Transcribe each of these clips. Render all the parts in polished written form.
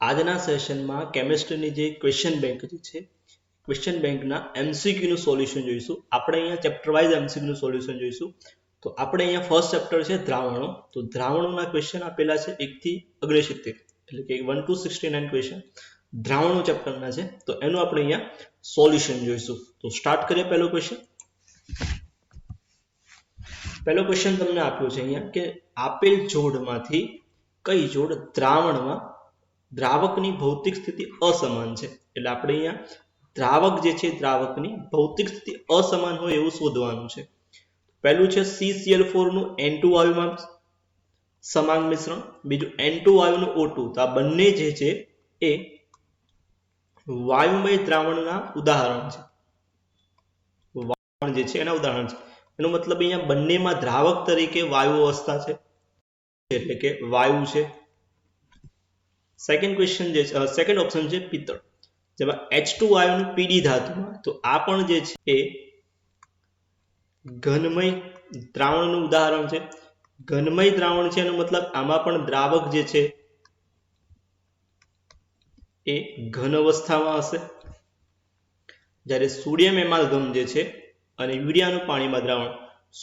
આજના સેશનમાં કેમિસ્ટ્રીની જે ક્વેશ્ચન બેંક છે ક્વેશ્ચન બેંકના એમસીક્યુનું સોલ્યુશન જોઈશું. આપણે અહીંયા ચેપ્ટર વાઇઝ એમસીક્યુનું સોલ્યુશન જોઈશું. તો આપણે અહીંયા ફર્સ્ટ ચેપ્ટર છે દ્રાવણો. તો દ્રાવણોના ક્વેશ્ચન આપેલા છે 1 થી 69, એટલે કે 1 to 69 ક્વેશ્ચન દ્રાવણો ચેપ્ટરના છે. તો એનું આપણે અહીંયા સોલ્યુશન જોઈશું. તો સ્ટાર્ટ કરીએ. પહેલો ક્વેશ્ચન તમને આપ્યો છે અહીંયા કે આપેલ જોડમાંથી કઈ જોડ દ્રાવકની ભૌતિક સ્થિતિ અસમાન છે. એટલે આપણે અહીંયા દ્રાવક જે છે દ્રાવકની ભૌતિક સ્થિતિ અસમાન હોય એવું શોધવાનું છે. પહેલું છે CCl4 નું N2 વાયુમાં સમાન મિશ્રણ, બીજું N2 વાયુનું O2. તો આ બંને જે છે એ વાયુમય દ્રાવણના ઉદાહરણ છે. જે છે એના ઉદાહરણ છે. એનો મતલબ અહીંયા બંનેમાં દ્રાવક તરીકે વાયુ અવસ્થા છે, એટલે કે વાયુ છે. સેકન્ડ ઓપ્શન છે પિત્તળ, જેમાં H2 વાયુનું PD ધાતુમાં. તો આ પણ જે છે એ ઘનમય દ્રાવણનું ઉદાહરણ છે. ઘનમય દ્રાવણ છે એનો મતલબ આમાં પણ દ્રાવક જે છે એ ઘન અવસ્થામાં હશે. જ્યારે સોડિયમ એમાલ્ગમ જે છે અને યુરિયાનું પાણીમાં દ્રાવણ,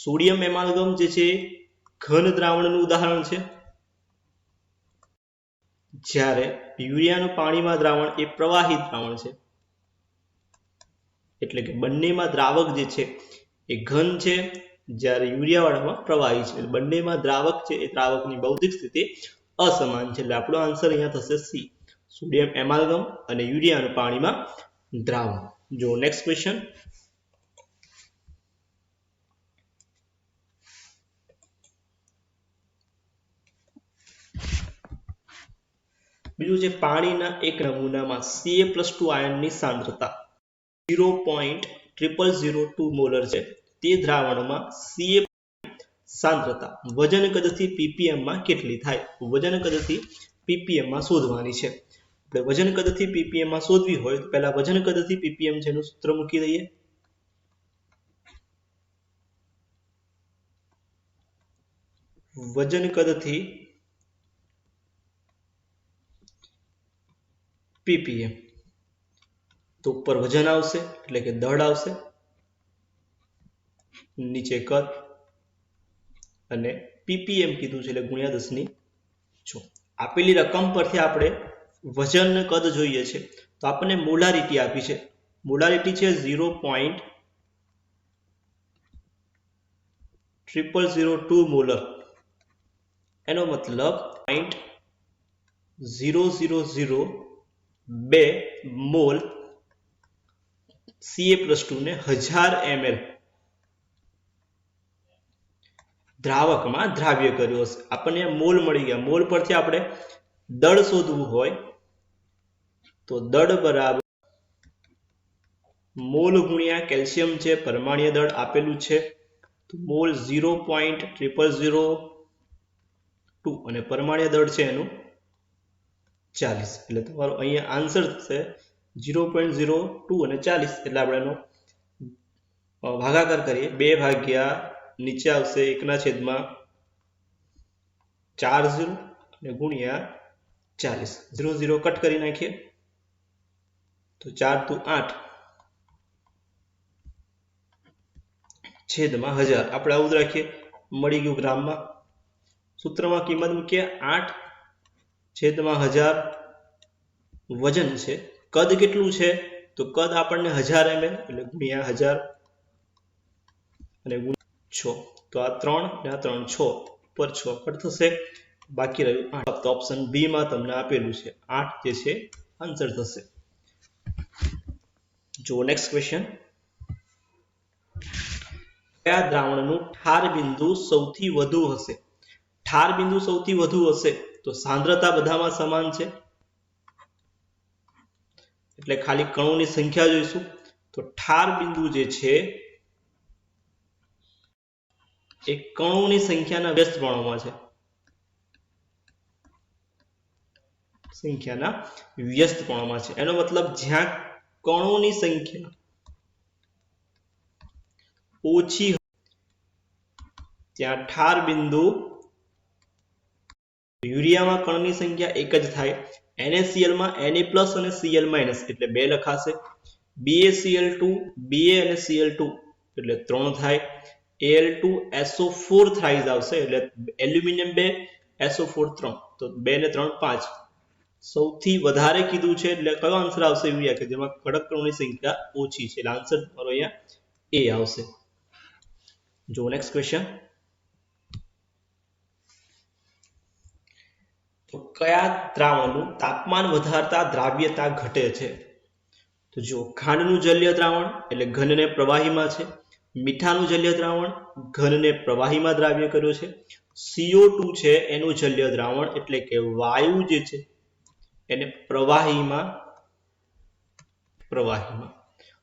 સોડિયમ એમાલ્ગમ જે છે ઘન દ્રાવણનું ઉદાહરણ છે, જ્યારે યુરિયાનું પાણીમાં દ્રાવણ એ પ્રવાહી દ્રાવણ છે. એટલે કે બંનેમાં દ્રાવક જે છે એ ઘન છે, જ્યારે યુરિયા વાળામાં પ્રવાહી છે. બંનેમાં દ્રાવક છે એ દ્રાવકની ભૌતિક સ્થિતિ અસમાન છે. એટલે આપણો આન્સર અહીંયા થશે સી, સોડિયમ એમાલ્ગમ અને યુરિયાનું પાણીમાં દ્રાવણ. જો નેક્સ્ટ ક્વેશ્ચન બીજું છે પાણીના એક નમૂનામાં Ca+2 આયનની સાંદ્રતા 0.0002 મોલર છે. તે દ્રાવણમાં Ca સાંદ્રતા વજન કદથી ppm માં કેટલી થાય? વજન કદથી ppm માં શોધવાની છે. આપણે વજન કદથી ppm માં શોધવી હોય તો પહેલા વજન કદથી ppm છે એનું સૂત્ર મૂકી દઈએ. વજન કદથી ppm, તો ઉપર વજન આવશે એટલે કે દળ આવશે, નીચે કદ, અને ppm કીધું છે એટલે ગુણ્યા 10⁶. આપેલી રકમ પરથી આપણે વજન કદ જોઈએ છે તો આપણને મોલારિટી આપી છે. મોલારિટી છે 0.0002 મોલર. એનો મતલબ 0.0002 મોલ Ca+2 ને 1000 ml દ્રાવકમાં દ્રાવ્ય કર્યો હશે. આપણને મોલ મળી ગયા. મોલ પરથી આપણે દળ શોધવું હોય તો દળ બરાબર મોલ ગુણ્યા કેલ્શિયમ છે, પરમાણ્વીય દળ આપેલું છે. તો મોલ 0.0002 અને પરમાણ્વીય દળ છે એનું 40. એટલે તમારો અહીંયા આન્સર થશે 0.02 અને 40. એટલે આપણે એનો ભાગાકાર કરીએ. 2 ભાગ્યા નીચે આવશે 1/4 અને ગુણ્યા 40. 0 0 કટ કરી નાખીએ તો 4 × 8 છેદમાં 1000. આપણે આવું જ રાખીએ, મળી ગયું ગ્રામમાં. સૂત્રમાં કિંમત મૂકીએ 8/1000 વજન છે. કદ કેટલું છે તો કદ આપણને 1000 ml એટલે ગુણ્યા 1000 અને 6. તો આ 3 અને આ 3 6 ઉપર 6 કટ થશે, બાકી રહ્યું 8. તો ઓપ્શન બી માં તમને આપેલું છે 8 જે છે આન્સર થશે. જો નેક્સ્ટ ક્વેશ્ચન, કયા દ્રાવણનું ઠાર બિંદુ સૌથી વધુ હશે? ઠાર બિંદુ સૌથી વધુ હશે તો સાંદ્રતા બધામાં સમાન છે એટલે ખાલી કણોની સંખ્યા જોઈશું. તો ઠાર બિંદુ જે છે એ કણોની સંખ્યાના વ્યસ્તપણોમાં છે. એનો મતલબ જ્યાં કણોની સંખ્યા ઓછી ત્યાં ઠાર બિંદુ યુરિયામાં કણની સંખ્યા એક જ થાય. NaCl માં Na+ અને Cl- એટલે 2 લખાશે. BaCl2 Ba અને Cl2 એટલે 3 થાય. Al2SO4 થ્રાઇસ આવશે એટલે એલ્યુમિનિયમ 2 SO4 3 તો 2 ને 3 5. સૌથી વધારે કીધું છે એટલે કયો આન્સર આવશે યુરિયા કે જેમાં કડક કણોની સંખ્યા ઓછી છે એટલે આન્સર તમારો અહીંયા એ આવશે. જો નેક્સ્ટ ક્વેશ્ચન. તો કયા દ્રાવણનું તાપમાન વધારતા દ્રાવ્યતા ઘટે છે? તો જો ખાંડનું જલીય દ્રાવણ એટલે ઘનને પ્રવાહીમાં છે. મીઠાનું જલીય દ્રાવણ ઘનને પ્રવાહીમાં દ્રાવ્ય કર્યો છે. CO2 છે એનું જલીય દ્રાવણ એટલે કે વાયુ જે છે એને પ્રવાહીમાં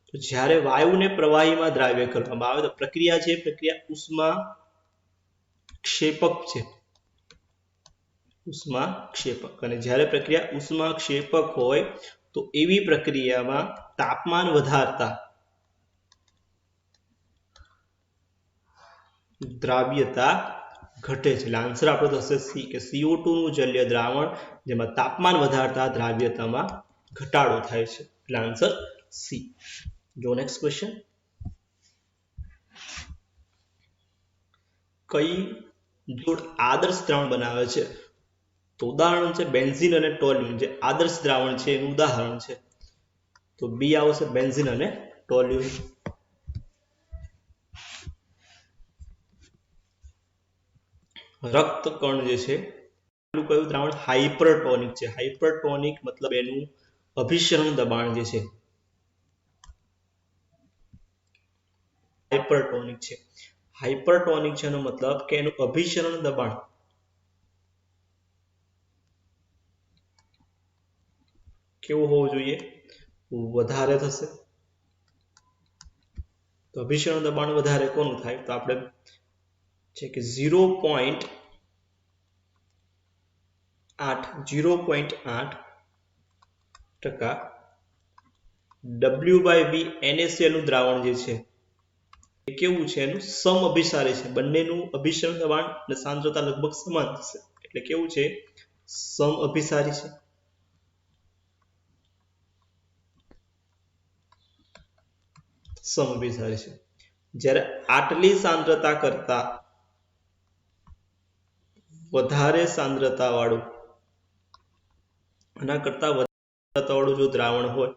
તો જ્યારે વાયુને પ્રવાહીમાં દ્રાવ્ય કરવામાં આવે તો પ્રક્રિયા છે પ્રક્રિયા ઉષ્મા ક્ષેપક છે. ઉષ્માક્ષેપક. અને જ્યારે પ્રક્રિયા ઉષ્માક્ષેપક હોય તો એવી પ્રક્રિયામાં તાપમાન વધારતા દ્રાવ્યતા ઘટે છે એટલે આન્સર આપણો થશે સી કે CO2 નું જલીય દ્રાવણ જેમાં તાપમાન વધારતા દ્રાવ્યતામાં ઘટાડો થાય છે એટલે આન્સર સી. જો નેક્સ્ટ ક્વેશ્ચન. કઈ જોડ આદર્શ દ્રાવણ બનાવે છે? તો ઉદાહરણ છે બેન્ઝીન અને ટોલ્યુન જે આદર્શ દ્રાવણ છે એનું ઉદાહરણ છે. તો બી આવશે બેન્ઝીન અને ટોલ્યુન. રક્તકણ જે છે એનું કયું દ્રાવણ હાઇપરટોનિક છે. હાઇપરટોનિક મતલબ એનું અભિસરણ દબાણ જે છે હાઇપરટોનિક છે. હાઇપરટોનિક છે એનો મતલબ કે એનું અભિસરણ દબાણ કેવું હોવું જોઈએ? વધારે થશે. તો અભિસરણ દબાણ વધારે કોનું થાય? તો આપણે છે કે 0.8 W/V NaCl નું દ્રાવણ જે છે એ કેવું છે? એનું સમઅભિસારી છે. બંનેનું અભિસરણ દબાણ અને સાંદ્રતા લગભગ સમાન થશે એટલે કેવું છે? સમઅભિસારી છે. સમઅભિસારી છે. જ્યારે આટલી સાંદ્રતા કરતા વધારે સાંદ્રતા વાળું આના કરતા વધારે સાંદ્રતા વાળું જો દ્રાવણ હોય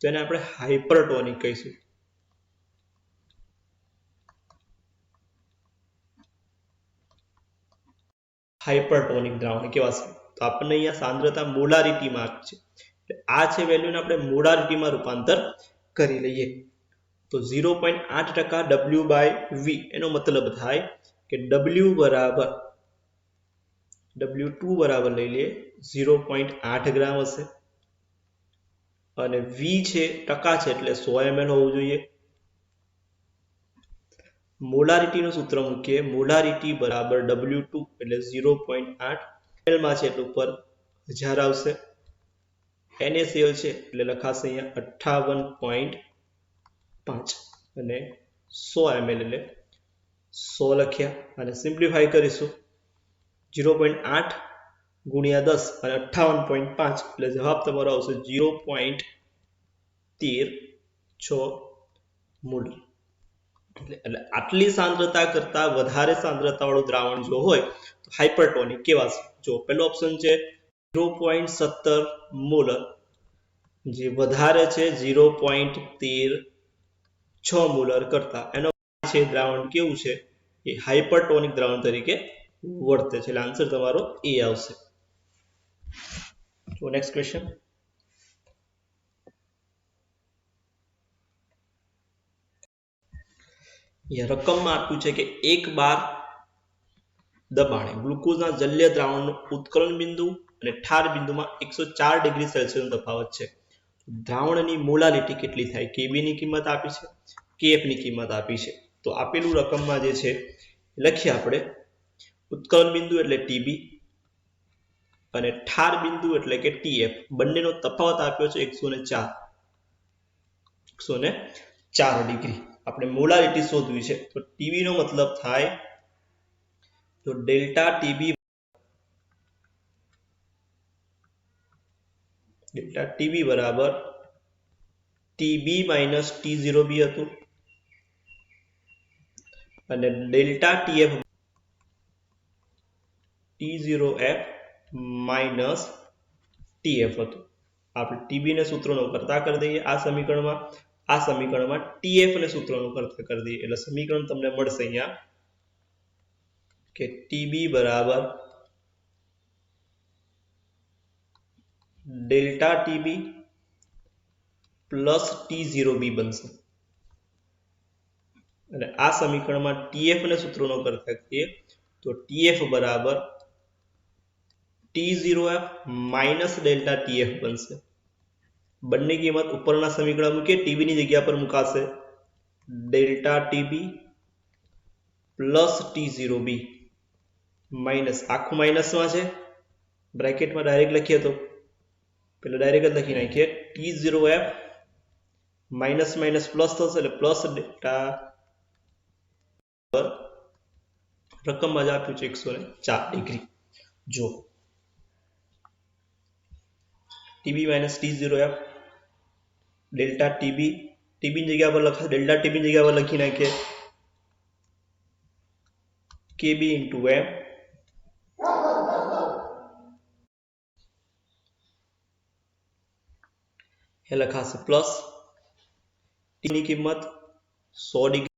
તો એને આપણે હાઇપરટોનિક કહીશું. હાઇપરટોનિક દ્રાવણ કેવા છે? તો આપણને અહીંયા સાંદ્રતા મોલારિટીમાં આપી છે આ છે વેલ્યુને આપણે મોલારિટીમાં રૂપાંતર કરી લઈએ તો 0.8% W/V એનો મતલબ થાય કે W2 બરાબર લઈ લઈએ 0.8 ગ્રામ હશે અને V છે ટકા છે એટલે 100 ml હોવું જોઈએ. મોલારિટીનું સૂત્ર મૂકીએ મોલારિટી બરાબર W2 એટલે 0.8 ml માં છે એટલે ઉપર 1000 આવશે. NaCl છે એટલે લખાશે અહીંયા 58.5 અને 100 ml એટલે 100 લખ્યા અને સિમ્પ્લિફાઈ કરીશું 0.8 ગુણ્યા 10 અને 58.5 એટલે જવાબ તમારો આવશે 0.13 મોલ. એટલે આટલી સાંદ્રતા કરતા વધારે સાંદ્રતા વાળું દ્રાવણ જો હોય તો હાઇપરટોનિક કેવા છે? જો પહેલો ઓપ્શન છે 0.17 મોલર જે વધારે છે 0.13 મોલર કરતા એનો છે દ્રાવણ કેવું છે? એ હાઇપરટોનિક દ્રાવણ તરીકે વર્તે છે એટલે આન્સર તમારો એ આવશે. તો નેક્સ્ટ ક્વેશ્ચન. રકમમાં આપ્યું છે કે 1 બાર દબાણે ગ્લુકોઝના જલ્ય દ્રાવણનું ઉત્કલન બિંદુ અને ઠાર બિંદુમાં 104 ડિગ્રી સેલ્સિયસનો તફાવત છે. દ્રાવણની મોલારિટી કેટલી થાય? Kb ની કિંમત આપી છે, Kf ની કિંમત આપી છે. તો આપેલું રકમમાં જે છે લખીએ આપણે ઉત્કલન બિંદુ એટલે Tb અને ઠાર બિંદુ એટલે કે Tf. બંનેનો તફાવત આપ્યો છે 104 ડિગ્રી. આપણે મોલારિટી શોધવી છે તો Tb નો મતલબ થાય તો ડેલ્ટા Tb ડેલ્ટા ટીબી બરાબર ટીબી માઇનસ T0B હતું અને delta TF T0F minus TF હતું. આપણે ટીબી ને સૂત્રનો કરતા કરી દઈએ આ સમીકરણમાં TF ને સૂત્રનો કરતા કરી દઈએ એટલે સમીકરણ તમને મળશે અહીંયા કે ટીબી બરાબર ડેલ્ટા ટીબી પ્લસ T0B બનશે અને આ સમીકરણમાં TF ને સૂત્રનો કરતા કરીએ તો TF બરાબર T0F માઇનસ ડેલ્ટા TF બનશે. બંને કિંમત ઉપરના સમીકરણ મૂકીએ ટીબી ની જગ્યા પર મુકાશે delta TB plus T0B minus આખું માઇનસમાં છે બ્રેકેટમાં ડાયરેક્ટ લખીએ તો પેલા ડાયરેક્ટ જ લખી નાખીએ T0F માઇનસ માઇનસ પ્લસ થશે એટલે પ્લસ ડેલ્ટા રકમમાં જ આપ્યું છે 104 ડિગ્રી. જો TB minus T0F delta TB ની જગ્યા પર ડેલ્ટા ટીબી ની જગ્યા પર લખી નાખીએ KB into M એ લખાશે પ્લસ T ની કિંમત 100 ડિગ્રી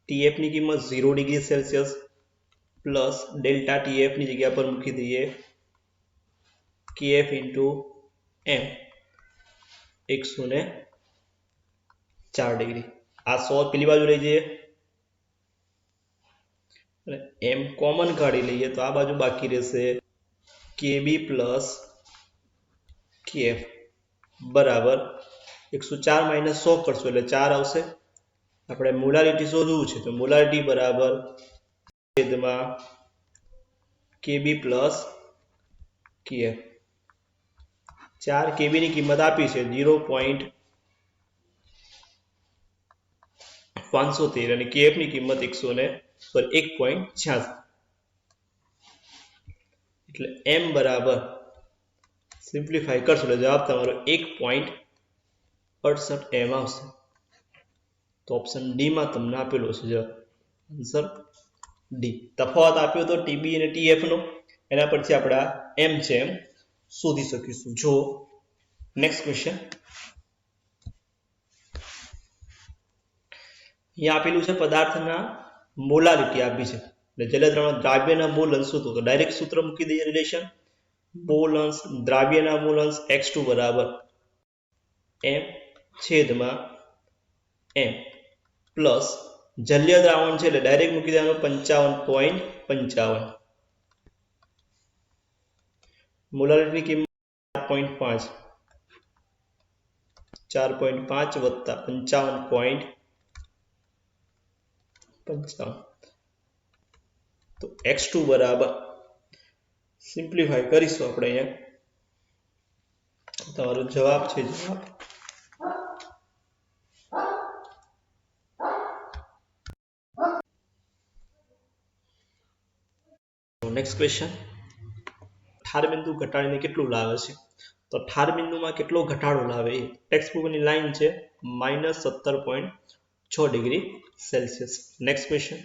TF ની કિંમત 0 degree Celsius plus delta TF ની જગ્યા પર મૂકી દઈએ KF into M 104 ડિગ્રી. આ 100 પેલી બાજુ લઈ જઈએ અને M કોમન કાઢી લઈએ તો આ બાજુ બાકી રહેશે KB પ્લસ KF બરાબર 104 માઇનસ 100 કરશો એટલે 4 આવશે. આપણે મોલારિટી શોધવું છે તો મોલારિટી બરાબર છેદમાં KB પ્લસ KF 4 KB ની કિંમત આપી છે 0.513 અને KF ની કિંમત 1.86 એટલે M બરાબર સિમ્પ્લિફાય કરશો એટલે જવાબ તમારો 1.68 M આવશે. તો ઓપ્શન ડી માં તમને આપેલો છે જવાબ આન્સર ડી. તફાવત આપ્યો તો ટીબી અને ટીએફ નો એના પરથી આપણે M છે એમ શોધી શકીશું. જો નેક્સ્ટ ક્વેશ્ચન અહીંયા આપેલું છે પદાર્થના મોલારિટી આપી છે એટલે જલ દ્રાવણ દ્રાવ્યના મોલ અંશ શોધો તો ડાયરેક્ટ સૂત્ર મૂકી દઈએ રિલેશન મોલ અંશ દ્રાવ્યના મોલ અંશ x2 બરાબર M છેદમાં M પ્લસ જલ્ય દ્રાવણ છે એટલે ડાયરેક્ટ મૂકી દેવાનું 55.55 મોલારિટીની કિંમત 4.5 વત્તા 55.55 તો x2 બરાબર સિમ્પ્લિફાય કરીશું આપણે અહીંયા તમારો જવાબ છે જવાબ નેક્સ્ટ ક્વેશ્ચન ઠાર બિંદુ ઘટાડીને કેટલું લાવે છે તો ઠાર બિંદુમાં કેટલો ઘટાડો લાવે એ ટેક્સ્ટ બુકની લાઈન છે -17.6 ડિગ્રી સેલ્સિયસ. નેક્સ્ટ ક્વેશ્ચન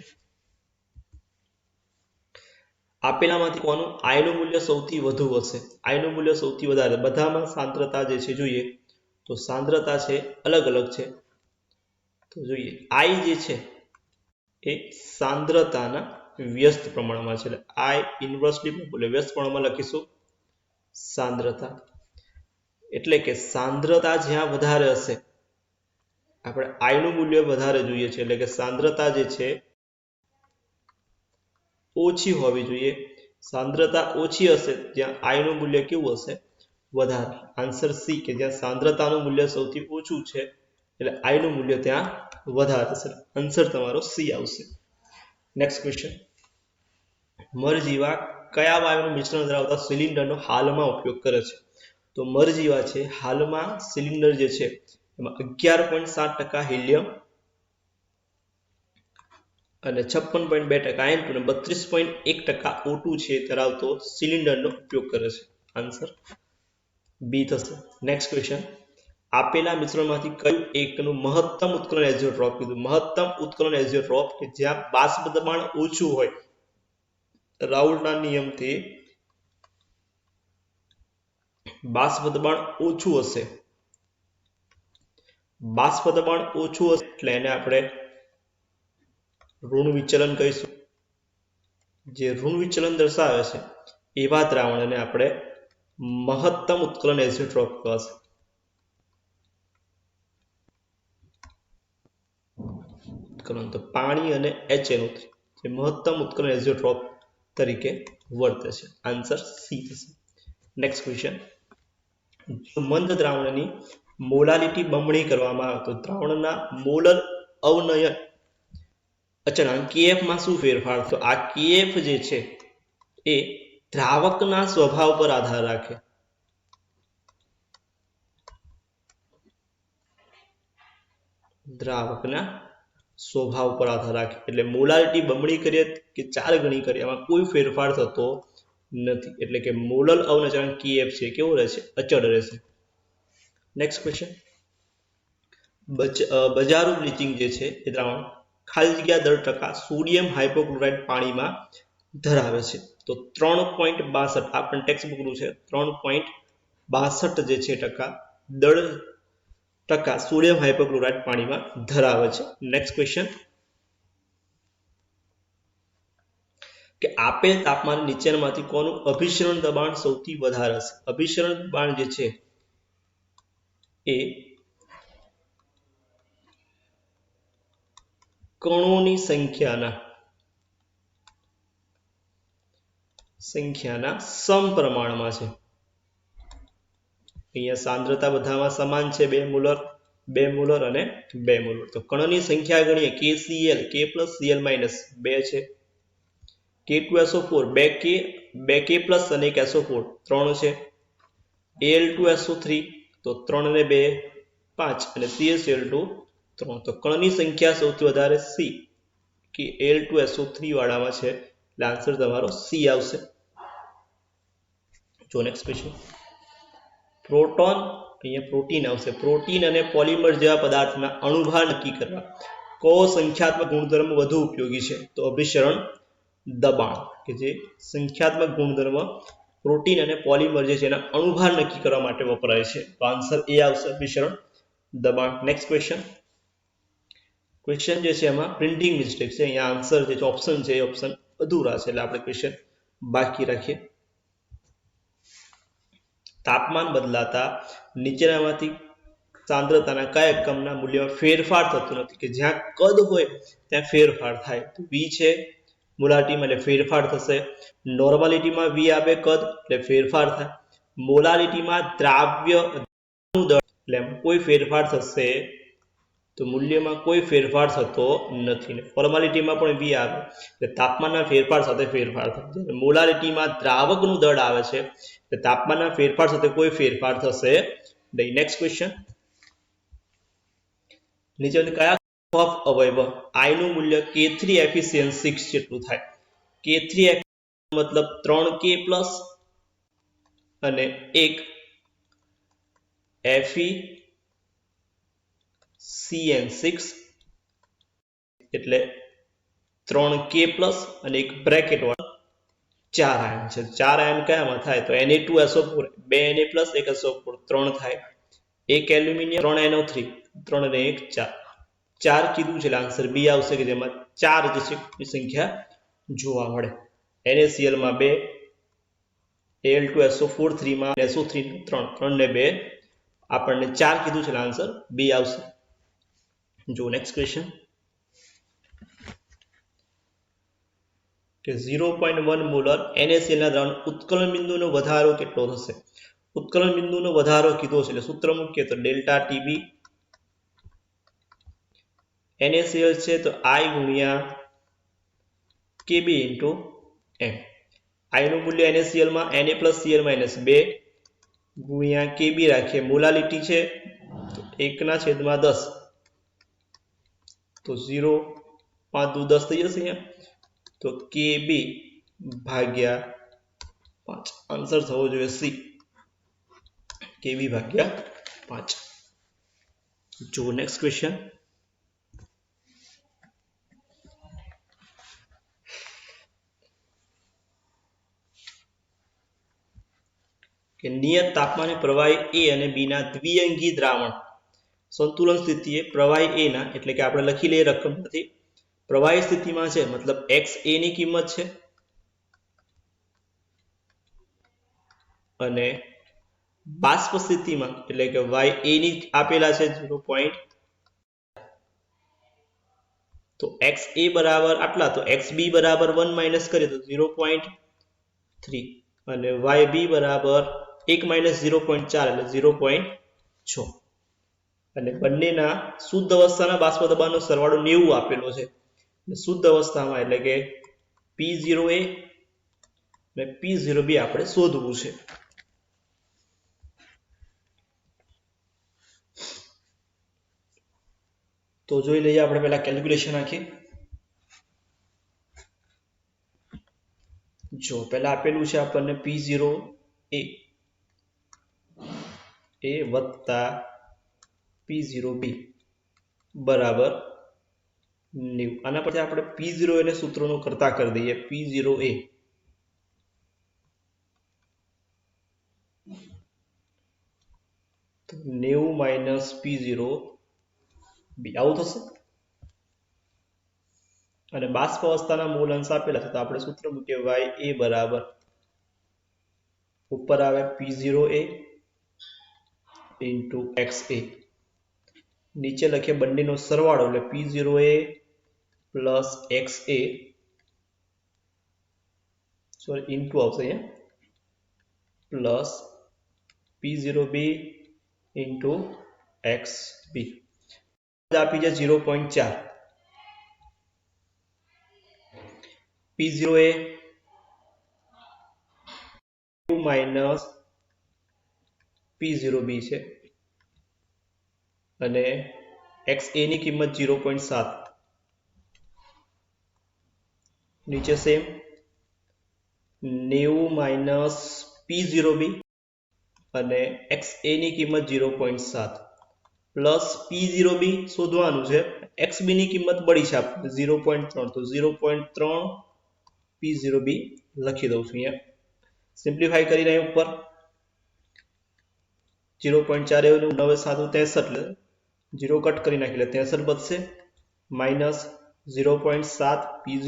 આપેલામાંથી કોનું I નું મૂલ્ય સૌથી વધુ હશે? I નું મૂલ્ય સૌથી વધારે બધામાં સાંદ્રતા જે છે જોઈએ તો સાંદ્રતા છે અલગ અલગ છે તો જોઈએ I જે છે એ સાંદ્રતાના વ્યસ્ત પ્રમાણમાં છે એટલે I ઇન્વર્સલી એટલે વ્યસ્ત પ્રમાણમાં લખીશું સાંદ્રતા એટલે કે સાંદ્રતા જ્યાં વધારે હશે આપણે I નું મૂલ્ય વધારે જોઈએ છે એટલે કે સાંદ્રતા જે છે ઓછી હોવી જોઈએ. સાંદ્રતા ઓછી હશે ત્યાં I નું મૂલ્ય કેવું હશે વધારે. આન્સર સી કે જ્યાં સાંદ્રતાનું મૂલ્ય સૌથી ઓછું છે એટલે I નું મૂલ્ય ત્યાં વધારે હશે. આન્સર તમારો સી આવશે. નેક્સ્ટ ક્વેશ્ચન મરજીવા કયા વાયુનું મિશ્રણ ધરાવતા સિલિન્ડરનો હાલમાં ઉપયોગ કરે છે તો મરજીવા છે હાલમાં સિલિન્ડર જે છે એમાં 11.7% હિલિયમ અને 56.2% N2 અને 32.1% O2 છે ધરાવતો સિલિન્ડરનો ઉપયોગ કરે છે. આન્સર બી થશે. નેક્સ્ટ ક્વેશ્ચન, આપેલા મિશ્રણમાંથી કયું એકનું મહત્તમ ઉત્કલન એઝિયોટ્રોપ કીધું? મહત્તમ ઉત્કલન એઝિયોટ્રોપ કે જ્યાં બાષ્પ દબાણ ઓછું હોય, રાઉલના નિયમથી બાષ્પ દબાણ ઓછું હશે, બાષ્પ દબાણ ઓછું હશે એટલે એને આપણે ઋણ વિચલન કહીશું. જે ઋણ વિચલન દર્શાવે છે એવા દ્રાવણને આપણે મહત્તમ ઉત્કલન એઝિયોટ્રોપ કહેવાશે. તો પાણી અને HNO3 જે મહત્તમ ઉત્કલન એઝિયોટ્રોપ તરીકે વર્તે છે. આન્સર સી થશે. નેક્સ્ટ ક્વેશ્ચન, મંદ દ્રાવણની મોલાલિટી બમણી કરવામાં આવે તો દ્રાવણના મોલર અવનયન અચળાંક KF માં શું ફેરફાર? તો આ KF જે છે એ દ્રાવકના સ્વભાવ પર આધાર રાખે. દ્રાવકના સ્વભાવ પર આધાર રાખે એટલે મોલાલિટી બમણી કરીએ કે 4 ગણી કરીએ એમાં કોઈ ફેરફાર થતો નથી. એટલે કે મોલર અવનચળાંક KF છે કેવો રહેશે? અચળ રહેશે. નેક્સ્ટ ક્વેશ્ચન, બજારું બ્લીચિંગ જે છે એ દ્રાવણ ખાલી જગ્યા 10% સોડિયમ હાઇપોક્લોરાઇડ પાણીમાં ધરાવે છે. તો 3.62 આપણને ટેક્સ્ટબુકનું છે 3.62 જે છે ટકા સોડિયમ હાઇપોક્લોરાઇડ પાણીમાં ધરાવે છે. નેક્સ્ટ ક્વેશ્ચન, કે આપેલ તાપમાન નીચેનામાંથી કોનું અભિસરણ દબાણ સૌથી વધારે હશે? અભિસરણ દબાણ જે છે એ કણોની સંખ્યાના સમપ્રમાણમાં છે. અહીંયા સાંદ્રતા બધામાં સમાન છે, 2 મોલર અને 2 મોલર. તો કણોની સંખ્યા ગણીએ KCl K + Cl - 2 છે, K2SO4 2K plus અને 1 SO4 3 છે, Al2SO3 તો 3 ને 2 5 અને CaCl2 3. તો કણની સંખ્યા સૌથી વધારે C કે Al2SO3 વાળામાં છે એટલે આન્સર તમારો C આવશે. જો નેક્સ્ટ ક્વેશ્ચન, પ્રોટોન, અહીંયા પ્રોટીન આવશે. પ્રોટીન અને પોલિમર જેવા પદાર્થના અણુભાર નક્કી કરવા કયો સંખ્યાત્મક ગુણધર્મ વધુ ઉપયોગી છે? તો અભિસરણ દબાણ કે જે સંખ્યાત્મક ગુણધર્મ પ્રોટીન અને પોલિમર જે છે એના અણુભાર નક્કી કરવા માટે વપરાય છે. તો આન્સર એ આવશે, અભિસરણ દબાણ. નેક્સ્ટ ક્વેશ્ચન જે છે એમાં પ્રિન્ટિંગ મિસ્ટેક છે. અહીંયા આન્સર જે ઓપ્શન છે એ ઓપ્શન અધૂરા છે એટલે આપણે ક્વેશ્ચન બાકી રાખીએ. તાપમાન બદલાતા નીચેનામાંથી સાંદ્રતાના કયા એકમના મૂલ્યમાં ફેરફાર થતો નથી? કે જ્યાં કદ હોય ત્યાં ફેરફાર થાય. તો V છે મોલાલિટીમાં એટલે ફેરફાર થશે. નોર્માલિટીમાં V આવે કદ એટલે ફેરફાર થાય. મોલાલિટીમાં દ્રાવ્યનું દળ એટલે કોઈ ફેરફાર થશે તો મૂલ્યમાં કોઈ ફેરફાર થતો નથી. ફોર્માલિટીમાં પણ V આવે એટલે તાપમાનના ફેરફાર સાથે ફેરફાર થાય. મોલાલિટીમાં દ્રાવકનું દળ આવે છે એટલે તાપમાનના ફેરફાર સાથે કોઈ ફેરફાર થશે નહીં. નેક્સ્ટ ક્વેશ્ચન, નીચે કયા ઓફ અવયવ I નું મૂલ્ય K3Fe6 જેટલું થાય? K3 મતલબ 3K plus અને 1 FeCN6 એટલે 3K plus અને એક બ્રેકેટ વાળો 4 આયન છે. 4 આયન કયામાં થાય? તો Na2SO4 2 Na plus 1 SO4 3 થાય. 1 એલ્યુમિનિયમ 3 NO3 3 અને 1 4 4 કીધું છે એટલે આન્સર બી આવશે કે જેમાં 4 જે છે એ સંખ્યા જોવા મળે. NaCl માં 2, Al2SO4 3 માં SO3 3 3 ને 2 આપણને 4 કીધું છે એટલે આન્સર બી આવશે. જો નેક્સ્ટ ક્વેશ્ચન, કે 0.1 મોલર NaCl ના દ્રાવણ ઉત્કલન બિંદુનો વધારો કેટલો થશે? ઉત્કલન બિંદુનો વધારો કીધો છે એટલે સૂત્ર મૂકીએ તો ડેલ્ટા TB. NaCl છે તો I ગુણ્યા Kb into m. I નું મૂલ્ય NaCl માં Na plus Cl minus 2 ગુણ્યા Kb રાખીએ. મોલાલિટી છે તો 1/10 તો 0 5 દુ 10 થઈ જશે અહીંયા તો Kb ભાગ્યા 5. આન્સર થવો જોઈએ C. kV ભાગ્યા 5. જો નેક્સ્ટ ક્વેશ્ચન, કે નિયત તાપમાને પ્રવાહી A અને B ના દ્વિઅંગી દ્રાવણ સંતુલન સ્થિતિએ પ્રવાહી A ના, એટલે કે આપણે લખી લઈએ રકમ નથી, પ્રવાહી સ્થિતિમાં છે મતલબ XA ની કિંમત છે અને બાષ્પ સ્થિતિમાં એટલે કે YA ની આપેલા છે 0. તો XA બરાબર આટલા, તો XB બરાબર 1 માઇનસ કરીએ તો 0.3 અને YB બરાબર 1 માઇનસ 0.4 એટલે 0.6 અને બંનેના શુદ્ધ અવસ્થાના બાષ્પ દબાણનો સરવાળો 90 આપેલો છે. શુદ્ધ અવસ્થામાં એટલે કે P0A અને P0B આપણે શોધવું છે. તો જોઈ લઈએ આપણે પહેલા કેલ્ક્યુલેશન આખી. જો પહેલા આપેલું છે આપણને P0A વત્તા P0B બરાબર 90. આના પછી આપણે P0A ને સૂત્રનો કરતા કરી દઈએ. P0A તો 90 માઇનસ P0B આવું થશે. અને બાષ્પ અવસ્થાના મોલ અંશ આપેલા છે તો આપણે સૂત્ર મૂકીએ YA બરાબર ઉપર આવે P0A ઇન્ટુ XA, નીચે લખીએ બંનેનો સરવાળો એટલે P0A plus XA sorry into આવશે અહીંયા પ્લસ P0B ઇન્ટુ XB આપી જાય 0.4. P0A માઇનસ P0B છે અને XA ની કિંમત 0.7, નીચે સેમ 90 માઇનસ P0B અને XA ની કિંમત 0.7 પ્લસ P0B શોધવાનું છે. XB ની કિંમત મળી છે આપણે 0.3, તો 0.3 P0B લખી દઉં છું અહીંયા. સિમ્પ્લિફાઈ કરીને ઉપર 0.4 એવું 9 7 63 0 કટ કરી નાખી એટલે 63 બચશે માઇનસ 0.7 P0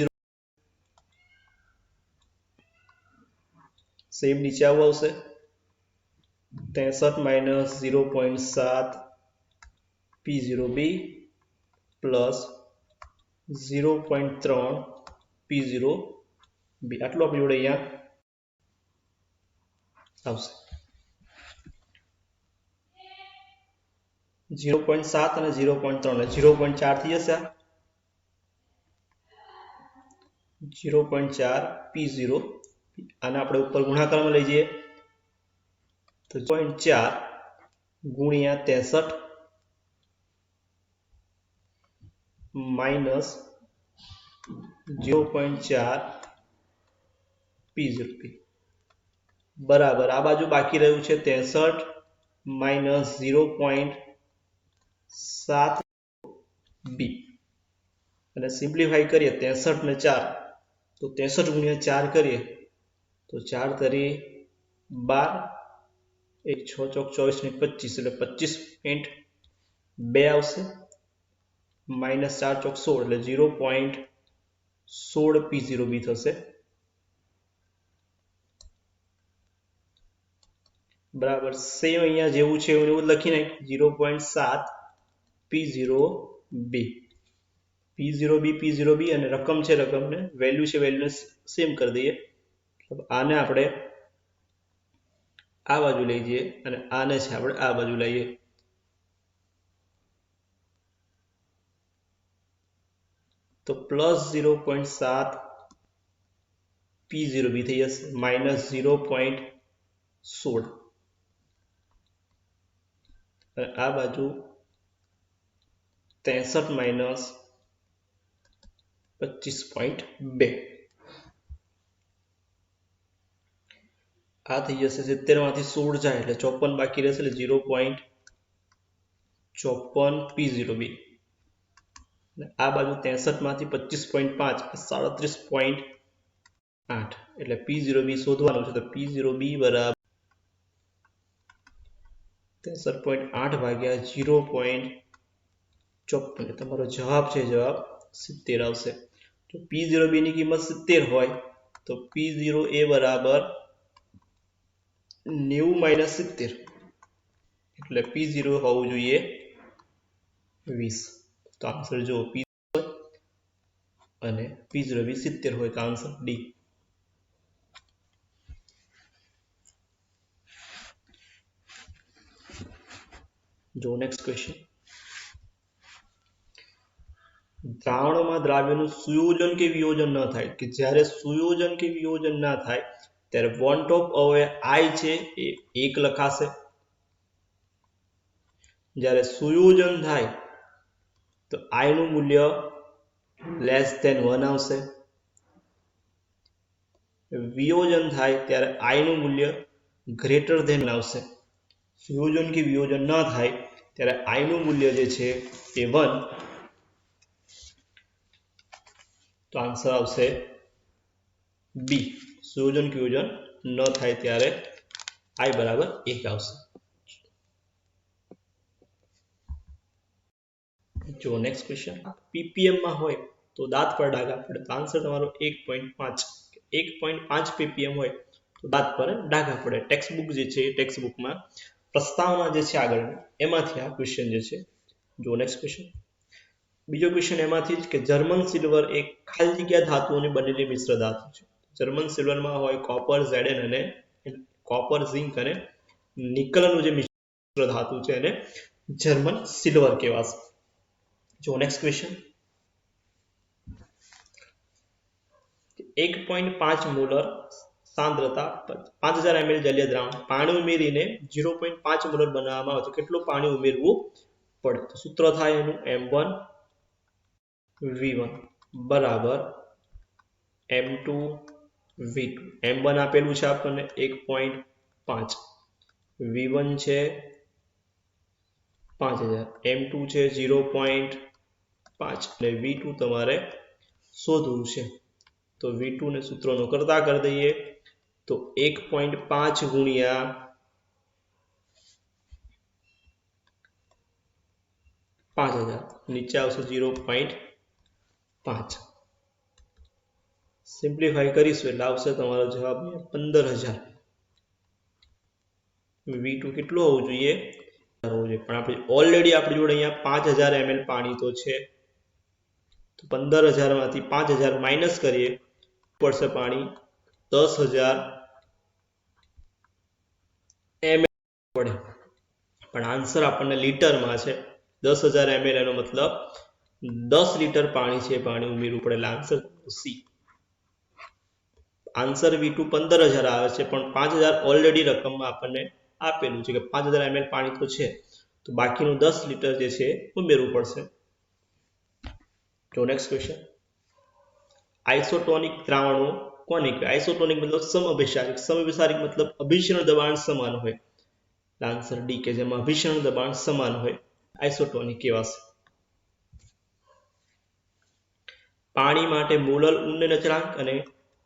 સેમ નીચે આવશે 63 માઇનસ 0.7 P0B પ્લસ 0.3 P0B આટલું આપણી જોડે અહીંયા આવશે. 0.7 અને 0.3 0.4 થઈ જશે. 0.4 P0 આને આપણે ઉપર ગુણાકારમાં લઈ જઈએ તો 0.4 ગુણ્યા 63 માઇનસ 0.4 P0B બરાબર આ બાજુ બાકી રહ્યું છે 63 માઇનસ 0.7 B અને સિમ્પ્લિફાઈ કરીએ 63 ને 4 તો 63 ગુણ્યા 4 કરીએ તો 4 તરી 12 1 6 ચોક 24 ને 25 એટલે 25.2 આવશે માઇનસ 4 ચોક 16 એટલે 0.16 P0B થશે બરાબર. સેમ અહીંયા જેવું છે એવું લખી નાખ 0.7 P0B P0B અને રકમ છે રકમને વેલ્યુ છે વેલ્યુને સેમ કરી દઈએ. આને આપણે આ બાજુ લઈ જઈએ અને આને છે આપણે આ બાજુ લઈએ તો પ્લસ 0.7 P0B થઈ જશે માઇનસ 0.16 અને આ બાજુ 63 માઇનસ 25.2 આ થઈ જશે 70 માંથી 16 જાય એટલે 54 બાકી રહેશે એટલે 0.54 P0B. આ બાજુ 63 માંથી 25.5 37.8 એટલે P0B શોધવાનું છે. તો P0B બરાબર 63.8 ભાગ્યા 0.54 તમારો જવાબ છે, જવાબ 70 આવશે. તો P0B ની કિંમત 70 હોય તો P0A બરાબર 90 - 70 એટલે P0 હોવું જોઈએ 20. તો આન્સર જો P અને P0B 70 હોય તો આન્સર ડી. જો નેક્સ્ટ ક્વેશ્ચન, દ્રાવણમાં દ્રાવ્યનું સુયોજન કે વિયોજન ન થાય કે જ્યારે સુયોજન કે વિયોજન ના થાય ત્યારે વોન્ટ ઓફ હવે I છે એ 1 લખાશે. જ્યારે સુયોજન થાય તો I નું મૂલ્ય <<1 આવશે. વિયોજન થાય ત્યારે I નું મૂલ્ય <<1 આવશે. સુયોજન કે વિયોજન ન થાય ત્યારે I નું મૂલ્ય જે છે એ 1. તો આન્સર આવશે બી. સુયોજન કે વિયોજન ન થાય ત્યારે I બરાબર 1 આવશે. જો નેક્સ્ટ ક્વેશ્ચન, ppm માં હોય તો દાંત પર ડાઘા પડે તો આન્સર તમારો 1.5 ppm હોય તો દાંત પર ડાઘા પડે. ટેક્સ્ટબુક જે છે એ ટેક્સ્ટબુકમાં પ્રસ્તાવના જે છે આગળ એમાંથી આ ક્વેશ્ચન જે છે. જો નેક્સ્ટ ક્વેશ્ચન, બીજો ક્વેશ્ચન એમાંથી જ કે જર્મન સિલ્વર એક ખાલી જગ્યા ધાતુઓની બનેલી મિશ્ર ધાતુ છે. જર્મન સિલ્વરમાં હોય કોપર, ઝેડન અને કોપર, ઝિંક અને નિકલનું જે મિશ્ર ધાતુ છે એને જર્મન સિલ્વર કહેવાશે. જો નેક્સ્ટ ક્વેશ્ચન, 1.5 મોલર સાંદ્રતા 5000 ml જલીય દ્રાવણ પાણી ઉમેરીને 0.5 મોલર બનાવવામાં આવે તો કેટલું પાણી ઉમેરવું પડે? તો સૂત્ર થાય એનું M1 V1 બરાબર M2 V2. M1 આપેલું છે આપણને 1.5, V1 છે 5000, M2 છે 0.5 અને V2 તમારે શોધવું છે. તો V2 ને સૂત્રનો કરતા કરી દઈએ તો 1.5 ગુણ્યા 5000 નીચે આવશે 0.5. સિમ્પ્લિફાઈ કરીશું એટલે આવશે તમારો જવાબ 15000. V2 કેટલું હોવું જોઈએ? પણ આપણે ઓલરેડી આપણી જોડે અહીંયા 5000 ml પાણી તો છે તો 15000 માંથી 5000 માઇનસ કરીએ પડશે પાણી 10000 ml પડે. પણ આન્સર આપણને લીટરમાં છે. 10000 ml એનો મતલબ 10 લીટર પાણી છે, પાણી ઉમેરવું પડે એટલે આન્સર સી. આન્સર V2 15000 આવે છે પણ 5000 ઓલરેડી રકમમાં આપણને આપેલું છે કે 5000 ml પાણી તો છે તો બાકીનું 10 લીટર જે છે ઉમેરવું પડશે. તો નેક્સ્ટ ક્વેશ્ચન, આઇસોટોનિક દ્રાવણો કોને કહેવાય? આઇસોટોનિક મતલબ સમઅભિસારિક. સમઅભિસારિક મતલબ અભિસરણ દબાણ સમાન હોય. આન્સર ડી કે જેમાં અભિસરણ દબાણ સમાન હોય આઇસોટોનિક કહેવાશે. પાણી માટે મોલર ઉન્નય અચળાંક અને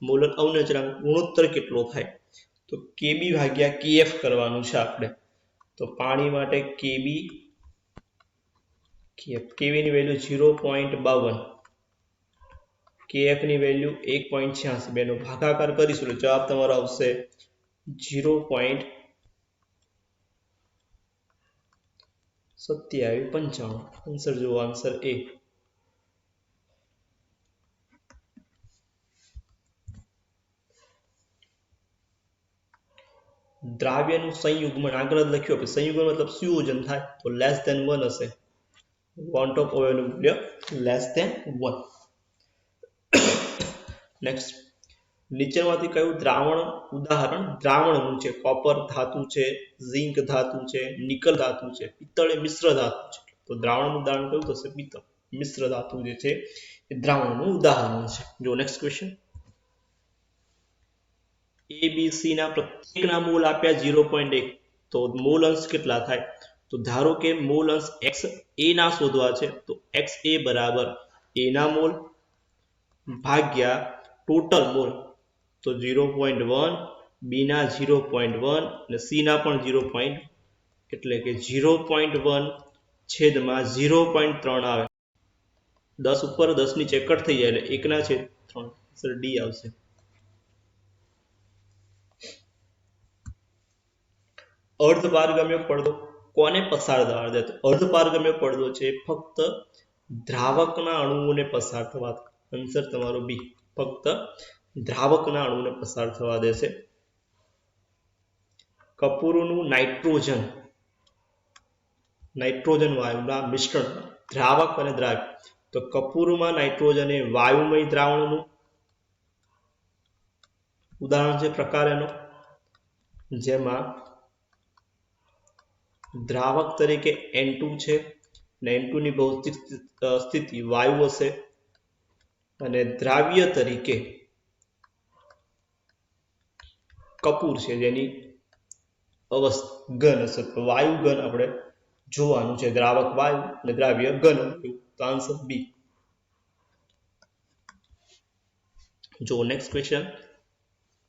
મોલર અવનય અચળાંક ગુણોત્તર કેટલો થાય? તો Kb ભાગ્યા Kf કરવાનું છે આપણે. તો પાણી માટે Kb Kf, Kb ની વેલ્યુ 0.52, Kf ની વેલ્યુ 1.86. બેનો ભાગાકાર કરીશું એટલે જવાબ તમારો આવશે 0.2795. આન્સર જો આન્સર એ. દ્રાવ્યનું સંયુગ્મન આગળ લખ્યું આપણે. સંયુગ્મન મતલબ સુયોજન થાય તો <<1 હશે. વોન્ટ ઓફ ઓવેનું મૂલ્ય <<1. નેક્સ્ટ, નીચેમાંથી કયું દ્રાવણ ઉદાહરણ દ્રાવણનું છે? કોપર ધાતુ છે, ઝિંક ધાતુ છે, નિકલ ધાતુ છે, પિત્તળ એ મિશ્ર ધાતુ છે. તો દ્રાવણનું ઉદાહરણ કયું થશે? પિત્તળ. મિશ્ર ધાતુ જે છે એ દ્રાવણનું ઉદાહરણ છે. જો નેક્સ્ટ ક્વેશ્ચન, એ બી સી ના પ્રત્યેકના મોલ આપ્યા 0.1, તો મોલ અંશ કેટલા થાય? તો ધારો કે મોલ અંશ એક્સ એ ના શોધવા છે, તો એક્સ એ બરાબર એ ના મોલ ભાગ્યા ટોટલ મોલ, તો 0.1, બી ના 0.1 અને સી ના પણ 0. એટલે કે 0.1 છેદમાં 0.3 આવે. 10 ઉપર 10 નીચે કટ થઈ જાય એટલે 1 ના છેદ 3, સર ડી આવશે. અર્ધપારગમ્ય પડદો કોને પસાર થવા દે? તો અર્ધપારગમ્ય પડદો છે ફક્ત દ્રાવકના અણુઓને પસાર થવા દે. આન્સર તમારો બી, ફક્ત દ્રાવકના અણુઓને પસાર થવા દે છે. કપૂરનું નાઇટ્રોજન વાયુના મિશ્રણ દ્રાવક અને દ્રાવ્ય. તો કપૂરમાં નાઇટ્રોજન એ વાયુમય દ્રાવણનું ઉદાહરણ છે પ્રકાર એનો, જેમાં દ્રાવક તરીકે N2 છે અને N2 ની ભૌતિક સ્થિતિ વાયુ હશે, અને દ્રાવ્ય તરીકે કપૂર છે જેની ઘન હશે. તો વાયુ ઘન આપણે જોવાનું છે, દ્રાવક વાયુ અને દ્રાવ્ય ઘન. તો આન્સર બી. જો નેક્સ્ટ ક્વેશ્ચન,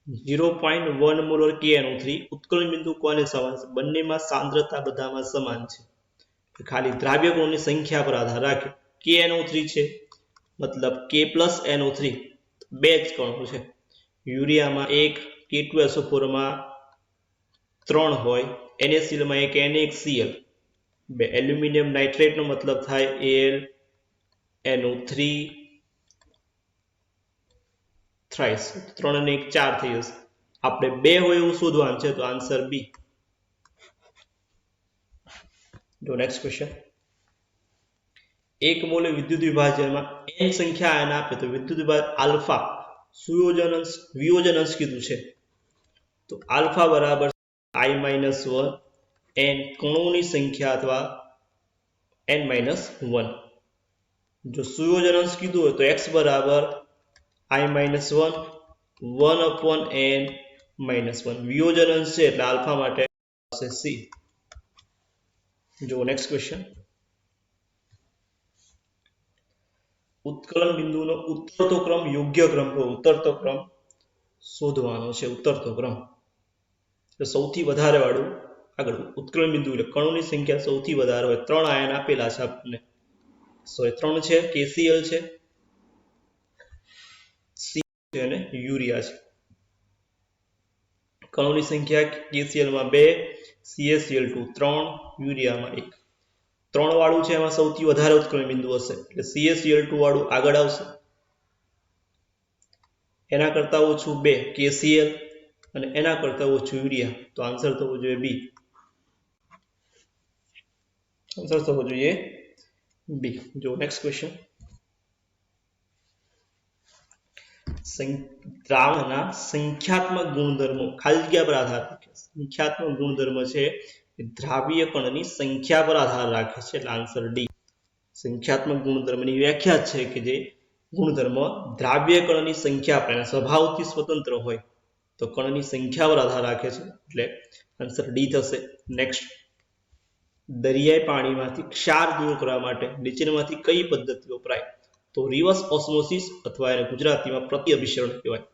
0.1 મોલર KNO3 ઉત્કલન બિંદુ કોને સમાન છે? બંનેમાં સાંદ્રતા બધામાં સમાન છે, ખાલી દ્રાવ્ય ગુણોની સંખ્યા પર આધાર રાખે. KNO3 છે મતલબ K પ્લસ NO3 બે જ કણો છે. યુરિયામાં 1, K2SO4 માં 3 હોય, NaCl માં 1 NaCl, બે એલ્યુમિનિયમ નાઇટ્રેટનો મતલબ થાય AlNO3 થ્રાઇસ, 3 અને 1 4 થઈ જશે. આપણે 2 હોય એવું શોધવાનું છે, તો આન્સર બી. જો નેક્સ્ટ ક્વેશ્ચન, એક મોલે વિદ્યુત વિભાજનમાં n સંખ્યા આયન આપે તો વિદ્યુત વિભાજન આલ્ફા વિયોજન અંશ કીધું છે, તો આલ્ફા બરાબર I-1 n કણોની સંખ્યા અથવા n-1. જો સુયોજન અંશ કીધું હોય તો x બરાબર I-1 1/n-1. વિયોજન અંશ છે એટલે આલ્ફા માટે આવશે સી. જો નેક્સ્ટ ક્વેશ્ચન, ઉત્કલન બિંદુનો ઉતરતો ક્રમ યોગ્ય ક્રમ, ઉતરતો ક્રમ શોધવાનો છે. ઉતરતો ક્રમ સૌથી વધારે વાળું આગળ ઉત્કલન બિંદુ એટલે કણોની સંખ્યા સૌથી વધારે હોય. 3 આયન આપેલા છે આપણને, 3 છે, KCl છે, C છે અને યુરિયા છે. કણોની સંખ્યા KCl માં 2, CaCl2 3, યુરિયામાં 1. 3 વાળું છે એમાં સૌથી વધારે ઉત્કલન બિંદુ હશે એટલે CaCl2 વાળું આગળ આવશે. એના કરતા ઓછું 2 KCl અને એના કરતા ઓછું યુરિયા, તો આન્સર થવો જોઈએ બી. આન્સર થવો જોઈએ બી. જો નેક્સ્ટ ક્વેશ્ચન, દ્રાવણના સંખ્યાત્મક ગુણધર્મો ખાલી જગ્યા પર આધાર રાખે. સંખ્યાત્મક ગુણધર્મ છે દ્રાવ્ય કણની સંખ્યા પર આધાર રાખે છે, એટલે આન્સર ડી. સંખ્યાત્મક ગુણધર્મની વ્યાખ્યા છે કે જે ગુણધર્મ દ્રાવ્ય કણની સંખ્યા પર સ્વભાવથી સ્વતંત્ર હોય, તો કણની સંખ્યા પર આધાર રાખે છે, એટલે આન્સર ડી થશે. નેક્સ્ટ, દરિયાઈ પાણીમાંથી ક્ષાર દૂર કરવા માટે નીચેનામાંથી કઈ પદ્ધતિ વપરાય? તો રિવર્સ ઓસ્મોસિસ અથવા એને ગુજરાતીમાં પ્રત્યભિસરણ કહેવાય,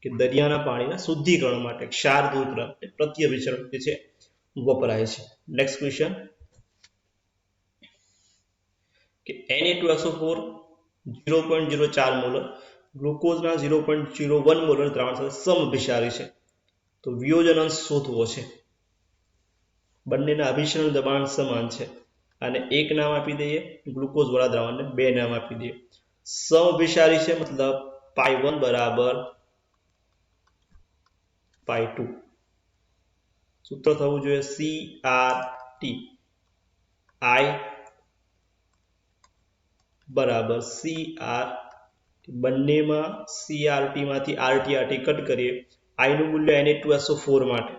કે દરિયાના પાણીના શુદ્ધિકરણ માટે ક્ષાર દૂર કરવા માટે પ્રત્યભિસરણ જે છે વપરાય છે. નેક્સ્ટ ક્વેશ્ચન, કે Na2SO4 0.04 મોલર ગ્લુકોઝના 0.01 મોલર દ્રાવણ સાથે સમઅભિસારી છે, તો વિયોજન અંશ શોધવો છે. બંનેના અભિસરણ દબાણ સમાન છે, અને 1 નામ આપી દઈએ ગ્લુકોઝ વાળા દ્રાવણને, 2 નામ આપી દઈએ. સમઅભિસારી છે મતલબ pi1 બરાબર pi2. સૂત્ર થવું જોઈએ CRT, I બરાબર CR. બંનેમાં CRT માંથી RT કટ કરીએ, I નું મૂલ્ય Na2SO4 માટે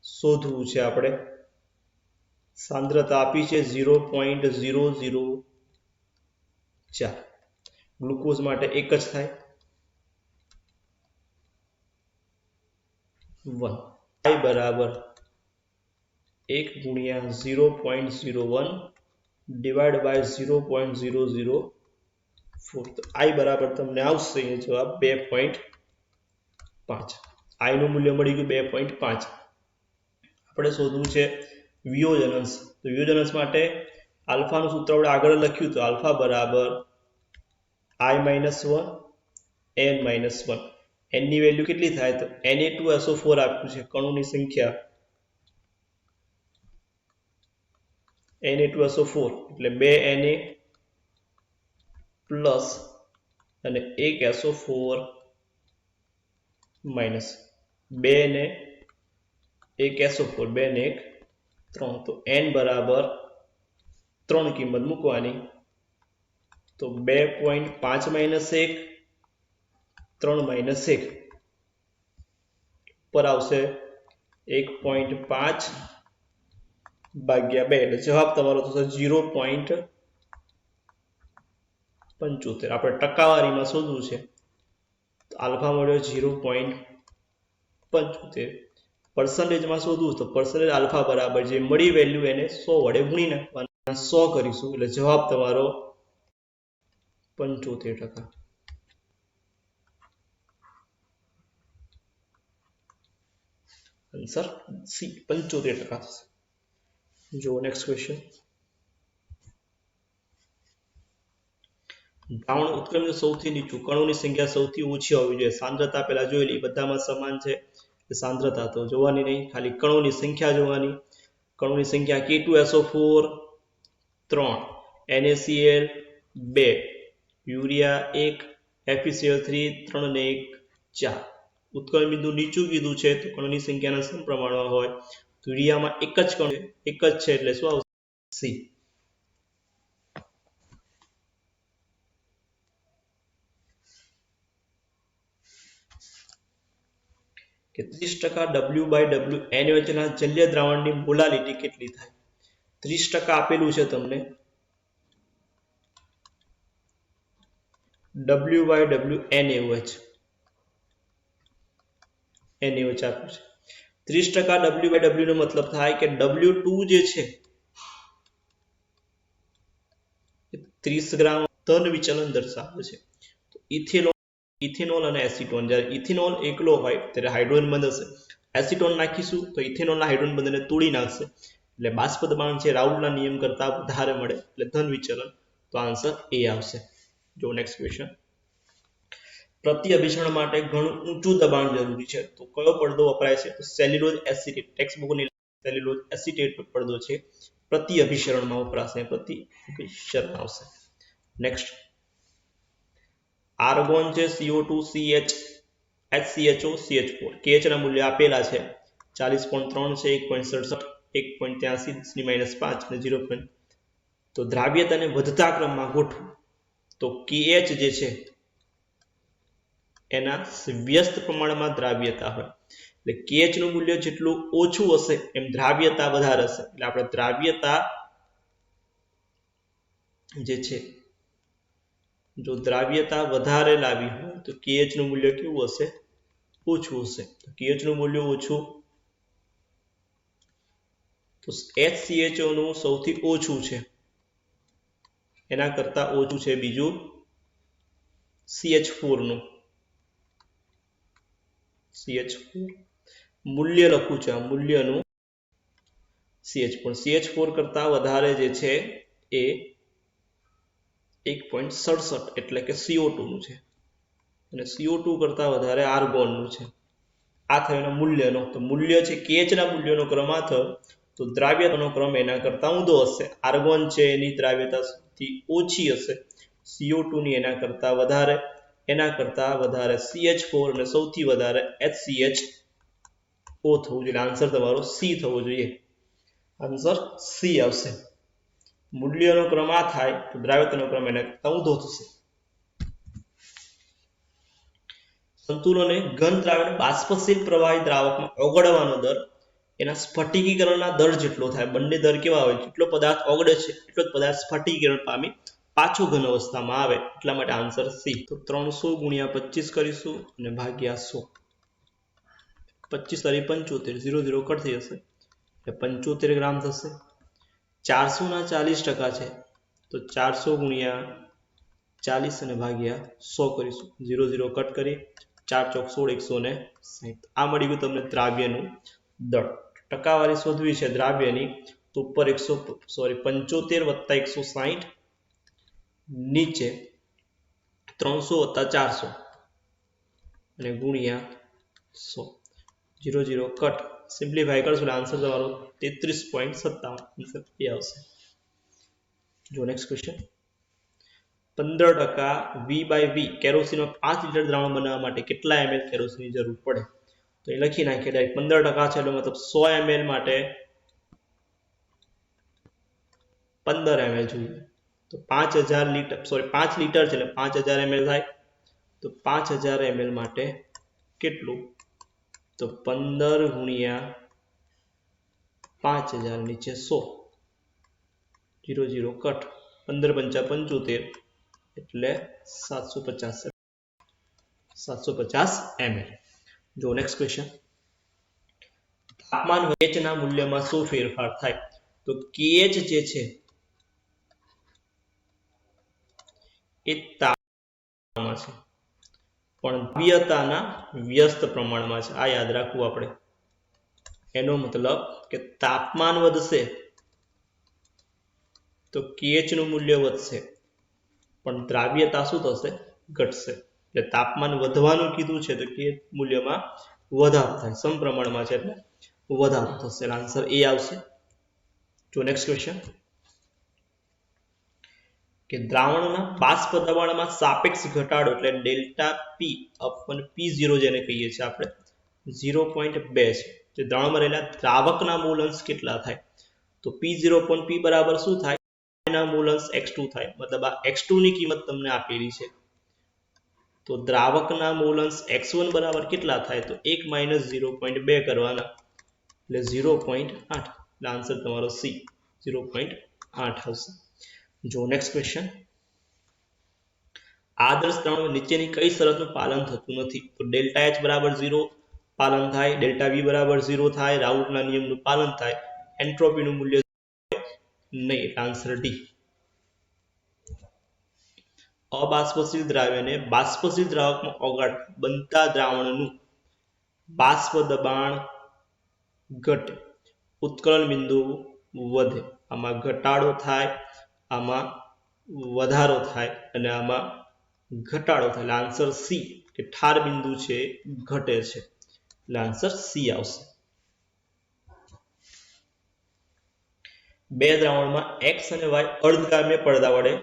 શોધવું છે આપણે. સાંદ્રતા આપી છે 0.004, ગ્લુકોઝ માટે 1 જ થાય. 1 I બરાબર 1 ગુણ્યા 0.01 ડિવાઇડ બાય 0.004 તો I બરાબર તમને આવશે જવાબ 2.5 I નું મૂલ્ય મળી ગયું 2.5 આપણે શોધવું છે વિયોજનંશ તો વિયોજનંશ માટે આલ્ફાનું સૂત્ર આપણે આગળ લખ્યું તો આલ્ફા બરાબર I - 1 n - 1 n ની વેલ્યુ કેટલી થાય તો Na2SO4 આપ્યું છે કણોની સંખ્યા Na2SO4 એટલે 2 Na પ્લસ અને 1 SO4 માઇનસ 2 ને 1 SO4 2 ને 1 3 તો n બરાબર 3 કિંમત મૂકવાની તો 2.5 માઇનસ 1 3 માઇનસ 1 પર આવશે 1.5 ભાગ્યા 2 એટલે જવાબ તમારો થશે 0.75 આપણે ટકાવારીમાં શોધવું છે તો આલ્ફા મળ્યો 0.75 પર્સન્ટેજમાં શોધવું તો પર્સન્ટેજ આલ્ફા બરાબર જે મળી વેલ્યુ એને 100 વડે ગુણી નાખવાના 100 કરીશું એટલે જવાબ તમારો 75%. આન્સર સી 75% થશે. જો નેક્સ્ટ ક્વેશ્ચન. દ્રાવણ ઉત્ક્રમણ સૌથી નીચું કણોની સંખ્યા સૌથી ઓછી હોવી જોઈએ. સાંદ્રતા પહેલા જોયેલી બધામાં સમાન છે. સાંદ્રતા તો જોવાની નહીં, ખાલી કણોની સંખ્યા જોવાની. કણોની સંખ્યા K2SO4 3, NaCl 2, યુરિયા 1, FeCl 3 3 ને 1 4. ઉત્કલન બિંદુ નીચું કીધું છે તો કણોની સંખ્યાના સમપ્રમાણમાં હોય. તો યુરિયામાં એક જ કણ એક જ છે એટલે શું આવશે? સી. કે 30% W/W વચ્ચેના જલીય દ્રાવણની મોલાલિટી કેટલી થાય? 30% આપેલું છે તમને. W/W NaOH આપ્યું છે. 30% W/W નો મતલબ થાય કે W2 જે છે 30 ગ્રામ ધન વિચલન દર્શાવે છે. તો ઇથેનોલ અને એસિટોન, જ્યારે ઇથેનોલ એકલો હોય ત્યારે હાઇડ્રોજન બંધ હશે. એસિટોન નાખીશું તો ઇથેનોલના હાઇડ્રોજન બંધને તોડી નાખશે એટલે બાષ્પ દબાણ છે રાઉલના નિયમ કરતા વધારે મળે એટલે ધન વિચલન. તો આન્સર એ આવશે. જો નેક્સ્ટ ક્વેશ્ચન. પ્રતિ અભિસરણ માટે ઘણું ઊંચું દબાણ જરૂરી છે તો કયો પડદો વપરાય છે? તો સેલ્યુલોઝ એસિટેટ. ટેક્સ્ટબુકની સેલ્યુલોઝ એસિટેટ પડદો છે પ્રતિ અભિસરણમાં વપરાશે. પ્રતિ અભિસરણ આવશે. નેક્સ્ટ. આર્ગોન છે CO2 CH HCHO CH4 KH ના મૂલ્ય આપેલા છે 40.3 છે 1.67 1.83 -5 અને 0. તો દ્રાવ્યતાને વધતા ક્રમમાં ગોઠવો તો KH જે છે એના વ્યસ્ત પ્રમાણમાં દ્રાવ્યતા હોય એટલે KH નું મૂલ્ય જેટલું ઓછું હશે એમ દ્રાવ્યતા વધારે હશે. એટલે આપણે દ્રાવ્યતા જે છે જો દ્રાવ્યતા વધારે લાવી હોય તો KH નું મૂલ્ય કેવું હશે? ઓછું હશે. તો KH નું મૂલ્ય ઓછું તો HCHO નું સૌથી ઓછું છે, એના કરતા ઓછું છે બીજું CH4 નું. CH4 મૂલ્ય લખું છે, આ મૂલ્યનું CH4 કરતા વધારે જે છે એ 1.67 એટલે કે CO2 નું છે અને CO2 કરતા વધારે આર્ગોન નું છે. આ થયો એના મૂલ્યનો. તો મૂલ્ય છે KH ના મૂલ્યનો ક્રમ આ થયો તો દ્રાવ્યતાનો ક્રમ એના કરતા ઊંધો હશે. આર્ગોન છે એની દ્રાવ્યતા સૌથી ઓછી હશે, CO2 ની એના કરતા વધારે, એના કરતા વધારે CH4 અને સૌથી વધારે HCHO થવું જોઈએ. આન્સર તમારો સી થવો જોઈએ. આન્સર સી આવશે. મૂલ્યનો ક્રમ આ થાય તો દ્રાવ્યતાનો ક્રમ એના કરતા ઊંધો થશે. સંતુલને ઘન દ્રાવણ બાષ્પશીલ પ્રવાહી દ્રાવકમાં ઓગળવાનો દર એના સ્ફટિકીકરણના દર જેટલો થાય. બંને દર કેવા હોય? જેટલો પદાર્થ ઓગળે છે એટલો જ પદાર્થ સ્ફટિકીકરણ પામી પાછો ઘન અવસ્થામાં આવે. એટલા માટે આન્સર સી. તો 300 × 25 કરીશું અને ભાગ્યા 100. 25 તારી 75, 0 0 કટ થઈ જશે એટલે 75 ગ્રામ થશે. 400 ના 40% છે તો 400 ગુણ્યા 40 અને ભાગ્યા 100 કરીશું. 0 0 કટ કરી 4 ચોક 16, 160. આ મળી ગયું તમને દ્રાવ્યનું દળ. ટકાવારી શોધવી છે દ્રાવ્યની તો ઉપર 75 વત્તા 160 નીચે 300 વત્તા 400 અને ગુણ્યા 100. 0 0 કટ સિમ્પ્લિફાય કરશો એટલે આન્સર તમારો 33.57 આન્સર એ આવશે. જો નેક્સ્ટ ક્વેશ્ચન. 15% V/V કેરોસીનમાં 5 લીટર દ્રાવણ બનાવવા માટે કેટલા ml કેરોસીનની જરૂર પડે? તો એ લખી નાખીએ ડાયરેક્ટ. 15% છે એટલે મતલબ 100 ml માટે 15 ml જોઈએ. તો 5 લીટર છે એટલે 5000 ml થાય. તો 5000 ml માટે કેટલું? તો 15 ગુણ્યા 5000 નીચે 100. 0 0 કટ 15 પંચા 75 એટલે 750 ml. જો નેક્સ્ટ ક્વેશ્ચન. તાપમાન KH ના મૂલ્યમાં શું ફેરફાર થાય? તો KH જે છે એ તાપમાનમાં છે પણ દ્રવ્યતાના વ્યસ્ત પ્રમાણમાં છે. આ યાદ રાખવું આપણે. એનો મતલબ કે તાપમાન વધશે તો KH નું મૂલ્ય વધશે પણ દ્રાવ્યતા શું થશે? ઘટશે. એટલે તાપમાન વધવાનું કીધું છે તો KH મૂલ્યમાં વધારો થાય. સમપ્રમાણમાં છે એટલે વધારો થશે. આન્સર એ આવશે. જો નેક્સ્ટ ક્વેશ્ચન. કે દ્રાવણના બાષ્પ દબાણમાં સાપેક્ષ ઘટાડો એટલે ડેલ્ટા P અપન P0 જેને કહીએ છીએ આપણે 0.2 છે. જે દ્રાવણમાં રહેલા દ્રાવકના મોલ અંશ કેટલા થાય? તો P0 upon P બરાબર શું થાય? ના મોલ અંશ x2 થાય. મતલબ આ x2 ની કિંમત તમને આપેલી છે તો દ્રાવકના મોલ અંશ x1 બરાબર કેટલા થાય? તો 1 - 0.2 કરવાના એટલે 0.8. એટલે આન્સર તમારો C 0.8 આવશે. જો નેક્સ્ટ ક્વેશ્ચન. આદર્શ દ્રાવણ નીચેની કઈ શરતનું પાલન થતું નથી? તો ડેલ્ટા H બરાબર 0 પાલન થાય, ડેલ્ટા V બરાબર 0 થાય, રાઉટના નિયમનું પાલન થાય, એન્ટ્રોપીનું મૂલ્ય નહીં. એટલે આન્સર ડી. અબાષ્પશીલ દ્રાવ્યને બાષ્પશીલ દ્રાવકમાં ઓગાળતા બનતા દ્રાવણનું બાષ્પ દબાણ ઘટે, ઉત્કલન બિંદુ વધે. આમાં ઘટાડો થાય, આમાં વધારો થાય અને આમાં ઘટાડો થાય. એટલે આન્સર સી કે ઠાર બિંદુ છે ઘટે છે. એટલે આન્સર સી આવશે. બે દ્રાવણમાં x અને y અર્ધગામીય પડદા વડે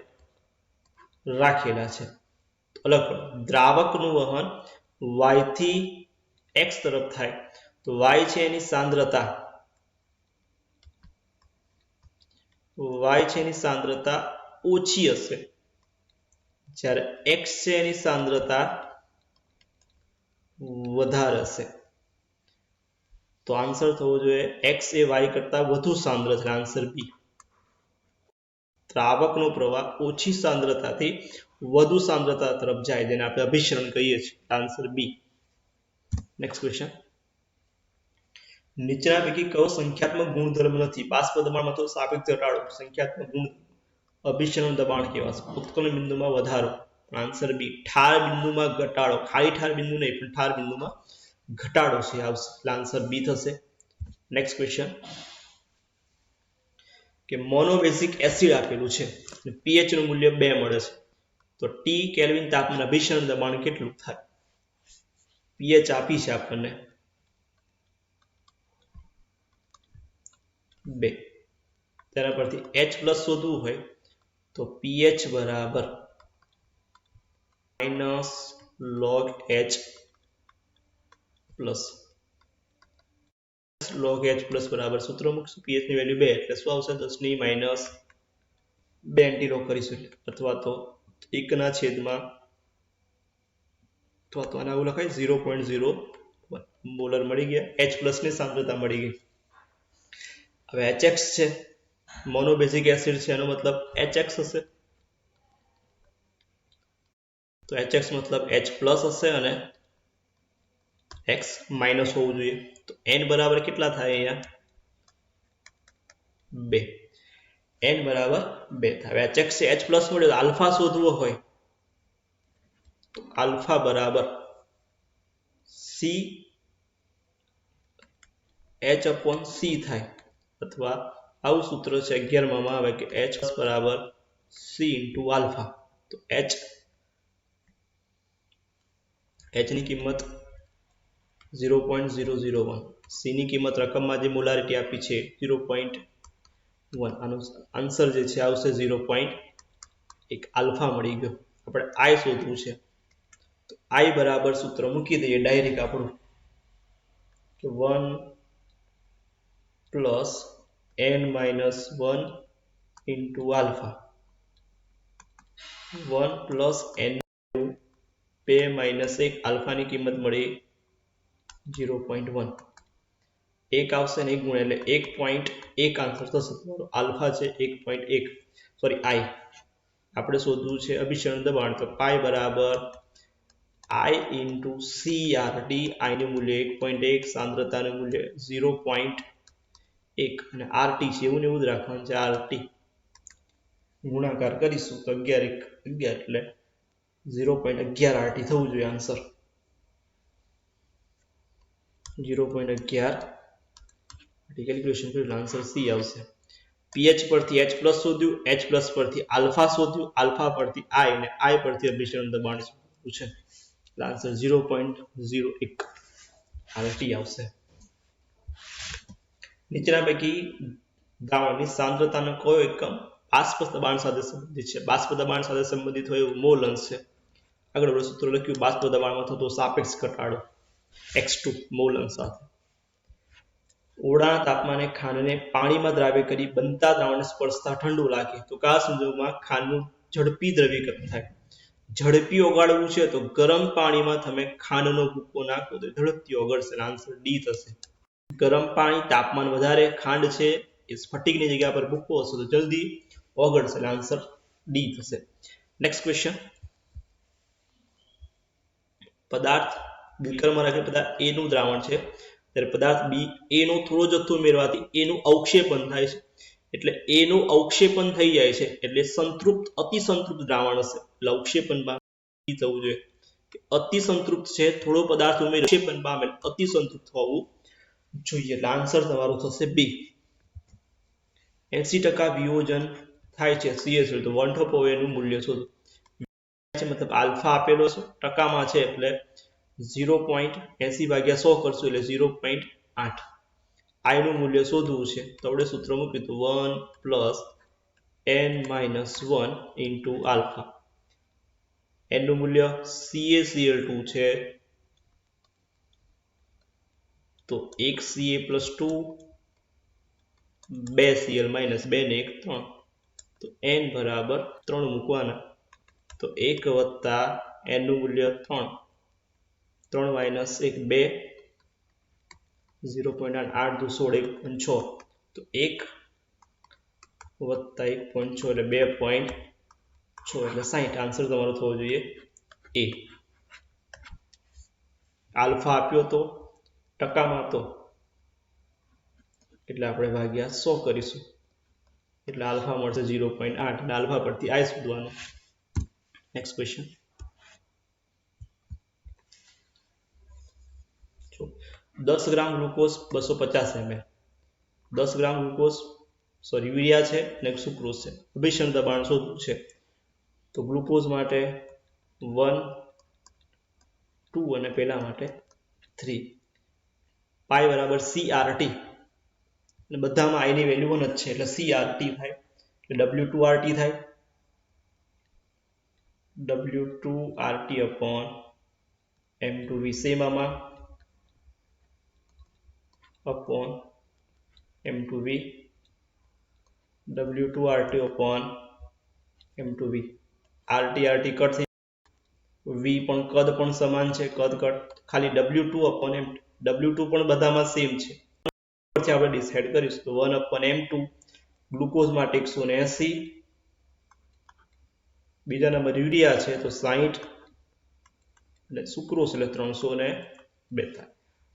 રાખેલા છે. અલગ દ્રાવકનું વહન y થી x તરફ થાય તો y છે એની સાંદ્રતા ઓછી હશે જ્યારે x છે એની સાંદ્રતા વધારે હશે. તો આન્સર થવો જોઈએ x એ y કરતા વધુ સાંદ્ર છે. આન્સર બી. દ્રાવકનો પ્રવાહ ઓછી સાંદ્રતાથી વધુ સાંદ્રતા તરફ જાય જેને આપણે અભિસરણ કહીએ છીએ. Answer B. Next question. નીચેના પૈકી કયો સંખ્યાત્મક ગુણધર્મ નથી? બાષ્પ દબાણમાં તો સાપેક્ષ ઘટાડો સંખ્યાત્મક ગુણ. અભિસરણ દબાણ કેવાશે? ઉત્કલન બિંદુમાં વધારો. Answer B. ઠાર બિંદુમાં ઘટાડો. ખાલી ઠાર બિંદુ નહીં પણ ઠાર બિંદુમાં ઘટાડો છે આવશે. એટલે આન્સર બી થશે. Next question. કે મોનોબેઝિક એસિડ આપેલું છે pH નું મૂલ્ય 2 મળે છે તો T કેલ્વિન તાપમાન અભિસરણ દબાણ કેટલું થાય? pH આપી છે આપણને 2. તેના પરથી H+ શોધવું હોય તો pH બરાબર -log H plus log H plus બરાબર સૂત્ર મૂકશું. pH ની વેલ્યુ 2 એટલે શું આવશે? 10 ની -2 એન્ટીલોગ કરીશું અથવા તો 1/, અથવા તો આને આવું લખાય 0.01 મોલર મળી ગયા. H પ્લસ ની સાંદ્રતા મળી ગઈ. હવે HX છે મોનોબેઝિક એસિડ છે એનો મતલબ HX હશે તો HX મતલબ H+ હશે અને x માઇનસ હોવું જોઈએ. તો n બરાબર કેટલા થાય અહીંયા? 2. n બરાબર 2 થાય. હવે h છે h પ્લસ મળ્યો, આલ્ફા શોધવો હોય તો આલ્ફા બરાબર c h upon c થાય, અથવા આવું સૂત્ર છે 11માં આવે કે h બરાબર c ઇન્ટુ આલ્ફા. તો h ની કિંમત 0.001, c ની કિંમત રકમમાં જે મોલારિટી આપી છે 0.1, આનો આન્સર જે છે આવશે 0.1. આલ્ફા મળી ગયો. આપણે i શોધવું છે તો i બરાબર સૂત્ર મૂકી દઈએ ડાયરેક્ટ આપણું કે 1 plus n minus 1 into alpha. 1 plus n 2 minus 1, આલ્ફાની કિંમત મળી 0.1. 1 આવશે ને 1 ગુણ્યા એટલે 1.1 આન્સર થશે તમારો. આલ્ફા છે 1.1, સોરી i. આપણે શોધવું છે અભિસરણ દબાણ, તો પાઈ બરાબર i ઇન્ટુ CRT. i નું મૂલ્ય 1.1, સાંદ્રતાનું મૂલ્ય 0.1 અને RT છે એવું ને એવું જ રાખવાનું છે. RT ગુણાકાર કરીશું તો 11 એટલે 0.11 RT થવું જોઈએ આન્સર. 0.11 કેલ્ક્યુલેશન કર્યું આન્સર C આવશે. pH પરથી h પ્લસ શોધ્યું, h પ્લસ પરથી આલ્ફા શોધ્યું, આલ્ફા પરથી i અને i પરથી અભિસરણ દબાણ શોધવું છે. આન્સર 0.01 RT આવશે. નીચેના પૈકી દ્રાવણની સાંદ્રતાનો કયો એકમ બાષ્પ દબાણ સાથે સંબંધિત છે? બાષ્પ દબાણ સાથે સંબંધિત હોય એવું મોલ અંશ છે. આગળ આપણે સૂત્ર લખ્યું, બાષ્પ દબાણમાં થતો સાપેક્ષ ઘટાડો x2 મોલ અંશ સાથે. ઓરડાના તાપમાને ખાંડને પાણીમાં દ્રાવ્ય કરી બનતા દ્રાવણને સ્પર્શતા ઠંડુ લાગે તો કયા સંજોગોમાં ખાંડનું ઝડપી દ્રવીકરણ થાય? ઝડપી ઓગાળવું છે તો ગરમ પાણીમાં તમે ખાંડનો ભૂકો નાખો તો ઝડપથી ઓગળશે. આન્સર ડી થશે. ગરમ પાણી, તાપમાન વધારે, ખાંડ છે એ સ્ફટિકની જગ્યા પર ભૂકો હશે તો જલ્દી ઓગળશે. આન્સર ડી થશે. Next question. પદાર્થ બીકરમાં રાખેલ પદાર્થ A નું દ્રાવણ છે, ત્યારે પદાર્થ B A નો થોડો જથ્થો ઉમેરવાથી A નું અવક્ષેપન થાય છે. એટલે A નું અવક્ષેપન થઈ જાય છે એટલે સંતૃપ્ત અતિસંતૃપ્ત દ્રાવણ હશે. એટલે અવક્ષેપનમાં થવું જોઈએ કે અતિસંતૃપ્ત છે, થોડો પદાર્થ ઉમેર અવક્ષેપન પામે અતિસંતૃપ્ત હોવું જોઈએ. એટલે આન્સર તમારો થશે B. 80% વિયોજન થાય છે CH તો 1/2 નું મૂલ્ય શોધો. મતલબ આલ્ફા આપેલો છે, ટકામાં છે એટલે 0.80 ભાગ્યા 100 કરશું એટલે 0.8. i નું મૂલ્ય શોધવું છે તો આપણે સૂત્ર મૂક્યું તો 1 plus n minus 1 into alpha. n નું મૂલ્ય CaCl2 છે તો 1 Ca પ્લસ 2, 2 Cl માઇનસ 2 ને 1 3, તો n બરાબર 3 મૂકવાના તો 1 વત્તા n નું મૂલ્ય 3, 3 માઇનસ 1 2, 0.8 8 2 16 1 6, તો 1 વત્તા 1.6 એટલે 2.6 એટલે 60. આન્સર તમારો થવો જોઈએ A. આલ્ફા આપ્યો તો ટકામાં તો એટલે આપણે ભાગ્યા 100 કરીશું એટલે આલ્ફા મળશે 0.8 અને આલ્ફા પરથી i શોધવાનું. Next question. 10 ગ્રામ ગ્લુકોઝ 250 ml, 10 ગ્રામ ગ્લુકોઝ યુરિયા છે અને સુક્રોઝ છે. અભિસરણ દબાણ શોધવું છે તો ગ્લુકોઝ માટે 1 2 અને પેલા માટે 3. પાઈ બરાબર CRT અને બધામાં i ની વેલ્યુ 1 જ છે એટલે CRT થાય એટલે W2RT થાય. W2RT upon M2V સેમામાં upon M2V, W2RT upon M2V. RT cut થઈ, V પણ કદ પણ સમાન છે, કદ કટ, ખાલી W2 upon M2, W2 પણ બધામાં સેમ છે. પછી આપણે ડિસાઈડ કરીશું તો 1 upon M2 ગ્લુકોઝ માટે 180, બીજા નંબર યુરિયા છે તો 60 અને સુક્રોઝ એટલે 302 થાય.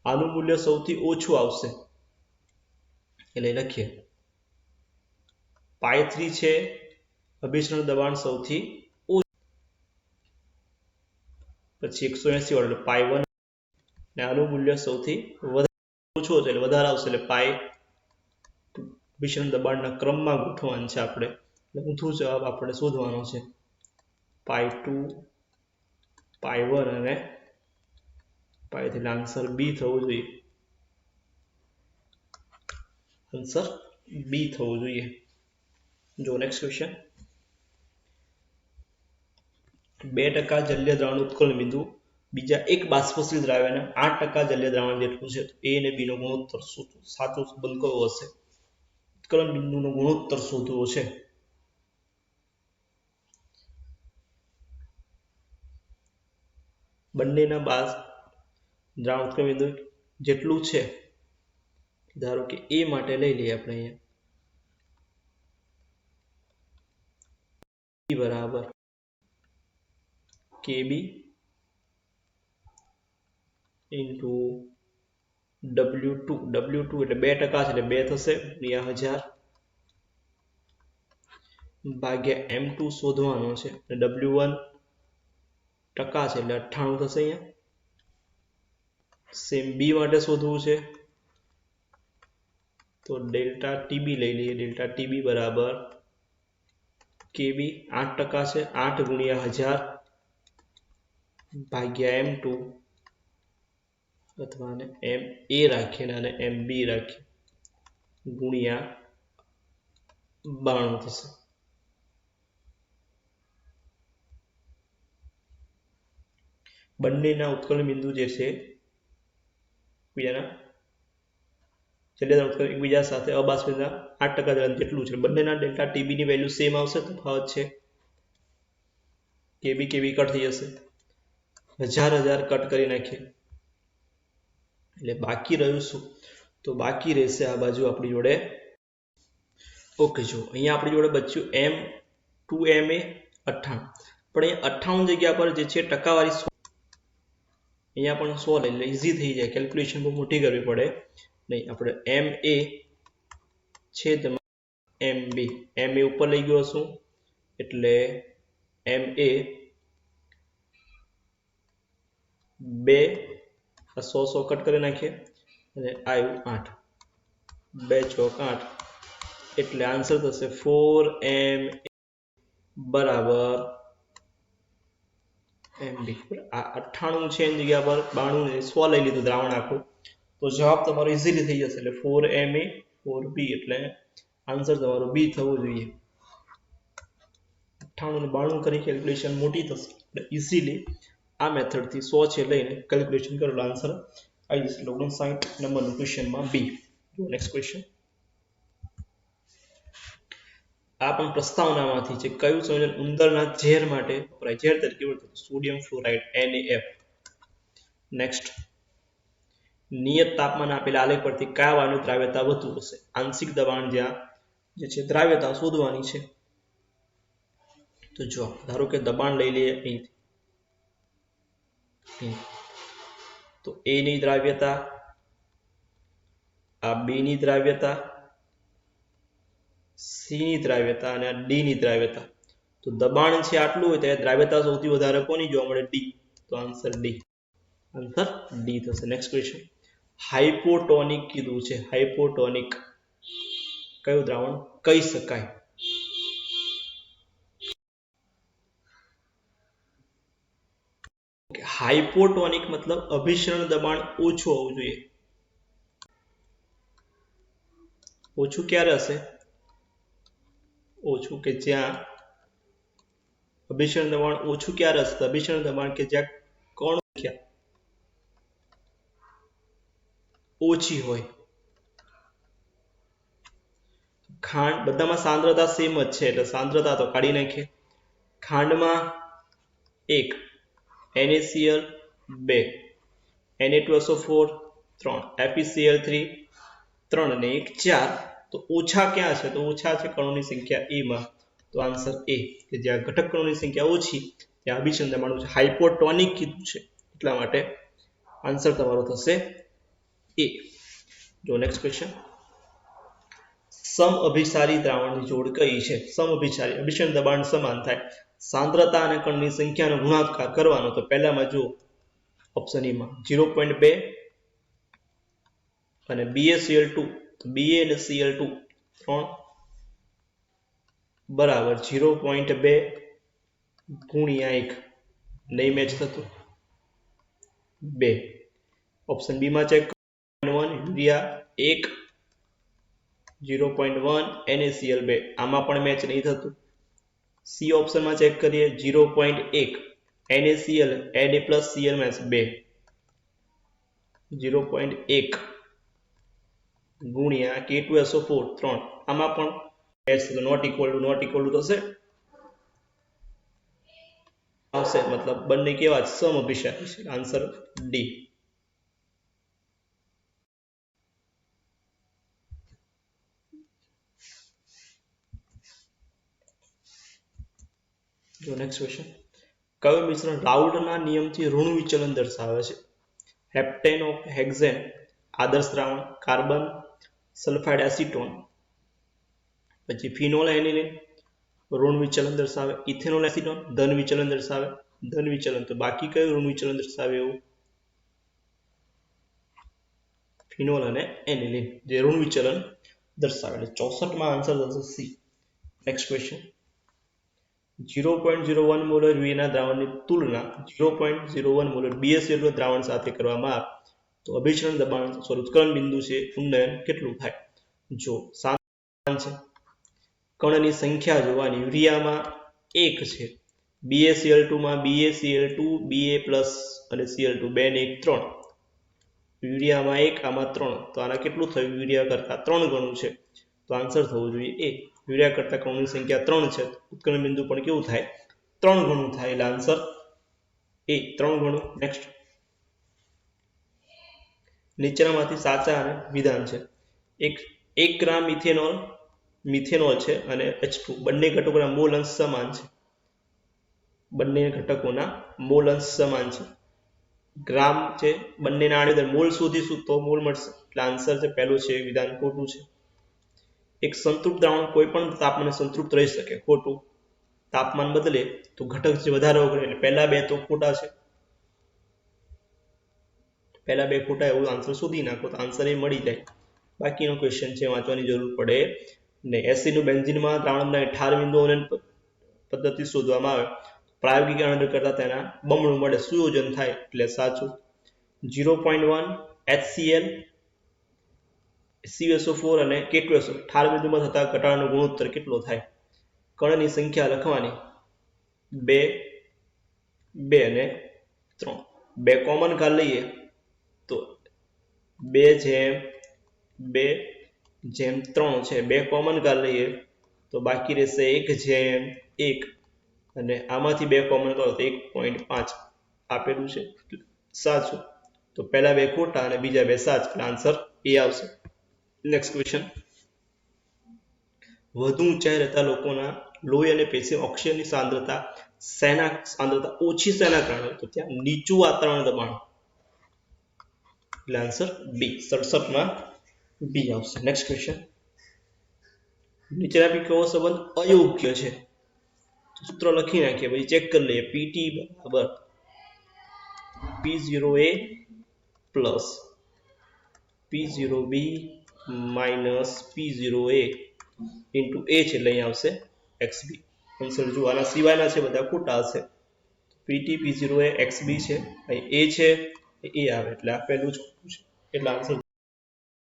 આનું મૂલ્ય સૌથી ઓછું આવશે એટલે લખીએ π3 છે અભિસરણ દબાણ સૌથી ઓછું, પછી 180 વાળું એટલે π1 ને આનું મૂલ્ય સૌથી ઓછું છે એટલે વધારે આવશે એટલે π2 અભિસરણ દબાણના ક્રમમાં ગોઠવવાનું છે આપણે એટલે ઊંધું જવાબ આપણે શોધવાનો છે π2 π1 અને π3 એટલે આન્સર બી થવું જોઈએ, આન્સર બી થવું જોઈએ। જો નેક્સ્ટ ક્વેશ્ચન 2% જલીય દ્રાવણ ઉત્કલન બિંદુ બીજા એક બાષ્પશીલ દ્રાવ્યના 8% જલીય દ્રાવણ જેટલું છે તો એ અને બી નો ગુણોત્તર શોધો। સાચો સંબંધ કયો હશે? ઉત્કલન બિંદુનો ગુણોત્તર શોધવો છે। બંનેના દ્રાવણ ઉત્કલન બિંદુ જેટલું છે ધારો કે એ માટે લઈ લઈએ આપણે અહીંયા બરાબર KB into W2 એટલે 2% છે એટલે 2 થશે ગુણ્યા 1000 ભાગ્યા M2 શોધવાનો છે એટલે W1 ટકા છે એટલે 98 થશે અહીંયા। સેમ બી માટે શોધવું છે તો ડેલ્ટા ટીબી લઈ લઈએ, ડેલ્ટા ટીબી બરાબર KB 8% છે 8 ગુણ્યા 1000 ભાગ્યા M2 અથવા ને MA રાખીને અને MB રાખીએ ગુણ્યા 92 થશે। બંનેના ઉત્કલન બિંદુ જે છે એકબીજા સાથે અબાષ્પીયતા 8% જેટલું છે બંનેના ડેલ્ટા ટીબી ની વેલ્યુ સેમ આવશે, તફાવત છે KB કટ થઈ જશે 1000 કટ કરી નાખીએ એટલે બાકી રહ્યું શું? તો બાકી રહેશે આ બાજુ આપણી જોડે ઓકે જો અહીંયા આપણી જોડે બચ્યું M2MA 98 પણ અહીંયા 98 જગ્યા પર જે છે ટકાવારી અહીંયા પણ 100 લઈ લે ઈઝી થઈ જાય, કેલ્ક્યુલેશન બહુ મોટી કરવી પડે નહીં। આપણે MA છેદ MB MA ઉપર લઈ ગયો છું એટલે MA 2 100 કટ કરી નાખીએ અને આવ્યું 8 2 ચોક 8 એટલે આન્સર થશે 4MA બરાબર MB। આ 98 છે એની જગ્યા પર 92 ને 100 લઈ લીધું દ્રાવણ આખું તો જવાબ તમારો ઈઝીલી થઈ જશે એટલે 4MA 4B એટલે આન્સર તમારો બી થવો જોઈએ। 98 ને 92 કરી કેલ્ક્યુલેશન મોટી થશે એટલે ઈઝીલી આ મેથડ થી 100 છે લઈને કેલ્ક્યુલેશન કરેલો આન્સર આવી જશે। 59 નંબરનું ક્વેશ્ચનમાં બી। જો નેક્સ્ટ ક્વેશ્ચન આ પણ પ્રસ્તાવનામાંથી છે કયું સંયોજન ઉંદરના ઝેર માટે વપરાય? ઝેર તરીકે વર્તે સોડિયમ ફ્લોરાઇડ NaF। નેક્સ્ટ નિયત તાપમાન આપેલા આલેખ પરથી કયા વાયુની દ્રાવ્યતા વધુ હશે? આંશિક દબાણ જ્યાં જે છે દ્રાવ્યતા શોધવાની છે તો જો ધારો કે દબાણ લઈ લઈએ અહીંથી તો A ની દ્રાવ્યતા, આ B ની દ્રાવ્યતા, C ની દ્રાવ્યતા અને D ની દ્રાવ્યતા તો દબાણ છે આટલું હોય તો દ્રાવ્યતા સૌથી વધારે કોની જોવા મળે? D તો આન્સર D, આન્સર D થશે। નેક્સ્ટ ક્વેશ્ચન હાઇપોટોનિક કીધું છે, હાઇપોટોનિક કયું દ્રાવણ કહી શકાય? હાઇપોટોનિક મતલબ અભિસરણ દબાણ ઓછું હોવું જોઈએ। ઓછું ક્યારે હશે? ઓછું કે જ્યાં અભિસરણ દબાણ ઓછું ક્યારે હશે? અભિસરણ દબાણ કે જ્યાં કણ સંખ્યા ઓછી હોય। ખાંડ બધામાં સાંદ્રતા સેમ જ છે એટલે સાંદ્રતા તો કાઢી નાખીએ। ખાંડમાં 1 NaCl 2 Na2SO4 3 FeCl3 3 અને 1 4 તો ઓછા ક્યાં છે? તો ઓછા છે કણોની સંખ્યા A માં તો આન્સર A કે જ્યાં ઘટક કણોની સંખ્યા ઓછી ત્યાં અભિસરણ દબાણ છે, હાઇપોટોનિક કીધું છે એટલા માટે આન્સર તમારો થશે એ. જો નેક્સ્ટ ક્વેશ્ચન, સમઅભિસારી દ્રાવણની જોડ કઈ છે? સમઅભિસારી અભિસરણ દબાણ સમાન થાય, સાંદ્રતા અને કણની સંખ્યાનો ગુણાકાર કરવાનો. તો પહેલામાં જો ઓપ્શન એ માં 0.2 અને BaCl2, તો Ba અને Cl2 3 બરાબર 0.2 ગુણ્યા 1, નહીં મેચ થતું 2. ઓપ્શન બી માં ચેક 1 યુરિયા 1 0.1 NaCl 2, આમાં પણ મેચ નહીં થતું. સી ઓપ્શનમાં ચેક કરીએ 0.1 NaCl Na+Cl 2 0.1 ગુણ્યા K2SO4 3, આમાં પણ મેચ થતું, નોટ ઇક્વલ ટુ થશે આવશે, મતલબ બંને કેવા સમઅભિસારી છે. Answer D. જો નેક્સ્ટ ક્વેશ્ચન, કયું મિશ્રણ રાઉલ્ટના નિયમથી ઋણ વિચલન દર્શાવે છે? હેપ્ટેન ઓફ હેક્ઝેન આદર્શ દ્રાવણ, કાર્બન સલ્ફાઇડ એસિટોન, પછી ફિનોલ એનિલિન ઋણ વિચલન દર્શાવે, ઇથેનોલ એસિટોન ધન વિચલન દર્શાવે, ધન વિચલન. તો બાકી કયું ઋણ વિચલન દર્શાવે? એવું ફિનોલ અને એનિલિન જે ઋણ વિચલન દર્શાવે. 64 માં આન્સર થશે સી. નેક્સ્ટ ક્વેશ્ચન, 0.01 મોલર યુરિયાના દ્રાવણની તુલના 0.01 મોલર BaCl દ્રાવણ સાથે કરવામાં આવે તો અભિસરણ દબાણ ઉત્કલન બિંદુ છે ઉન્નયન કેટલું થાય? જો સમાન છે, કણની સંખ્યા જોવાની, યુરિયામાં 1 છે, BaCl2 માં BaCl2 Ba+ અને Cl2 2 ને 1 3, યુરિયામાં 1 આમાં 3, તો આના કેટલું થયું? યુરિયા કરતા 3 ગણું છે, તો આન્સર થવું જોઈએ એ. યુરિયા કરતા કણની સંખ્યા 3 છે, ઉત્કલન બિંદુ પણ કેવું થાય? 3 ગણું થાય, એટલે આન્સર એ 3 ગણું. નેક્સ્ટ, નીચેનામાંથી સાચા અને વિધાન છે. 1 ગ્રામ મિથેનોલ છે અને H2 બંને ઘટકોના મોલ અંશ સમાન છે. બંને ઘટકોના મોલ અંશ સમાન છે. ગ્રામ છે, બંનેના આની અંદર મોલ શોધીશું તો મોલ મળશે, એટલે આન્સર છે પહેલું છે વિધાન ખોટું છે. એક સંતૃપ્ત દ્રાવણ કોઈ પણ તાપમાને સંતૃપ્ત રહી શકે, ખોટું. તાપમાન બદલે તો ઘટક જે વધારો કરે, એટલે પહેલા બે તો ખોટા છે, પહેલા બે ખોટા, એવું આન્સર શોધી નાખો તો આન્સર એ મળી જાય. બાકીનો ક્વેશ્ચન છે વાંચવાની જરૂર પડે નહીં. એસિડનું બેન્ઝીનમાં દ્રાવણના 18 બિંદુઓને પદ્ધતિ શોધવામાં આવે, પ્રાયોગિક આનંદ કરતા તેના બમણું મળે, સુયોજન થાય, એટલે સાચું. 0.1 HCl CSO4 અને K2SO 18 બિંદુમાં થતા ઘટાડાનો ગુણોત્તર કેટલો થાય? કણની સંખ્યા લખવાની 2 અને 3, 2 કોમન કાઢ લઈએ તો 2/3 છે, 2 કોમન કાઢ લઈએ તો બાકી રહેશે 1/1, અને આમાંથી 2 કોમન કાઢો તો 1.5 આપેલું છે, સાચું. તો પહેલા બે ખોટા અને બીજા બે સાચા, એટલે આન્સર એ આવશે. નેક્સ્ટ ક્વેશ્ચન, વધુ ઊંચાઈ રહેતા લોકોના લોહી અને પેશીમાં ઓક્સિજનની સાંદ્રતા ઓછી શેના કારણે? તો ત્યાં નીચું વાતાવરણ દબાણ, એટલે આન્સર બી. 67 માં બી આવશે. નેક્સ્ટ ક્વેશ્ચન, નીચેના પૈકી કયો સંબંધ અયોગ્ય છે? સૂત્ર લખી નાખીએ, પછી ચેક કરી લઈએ. PT બરાબર P0A plus P0B minus P0A into A છે, એટલે અહીં આવશે XB. આન્સર જો આના સિવાયના છે બધા ખોટા હશે. PT P0A XB છે, અહીં A છે, એ આવે, એટલે આ પહેલું જ ખોટું છે, એટલે આન્સર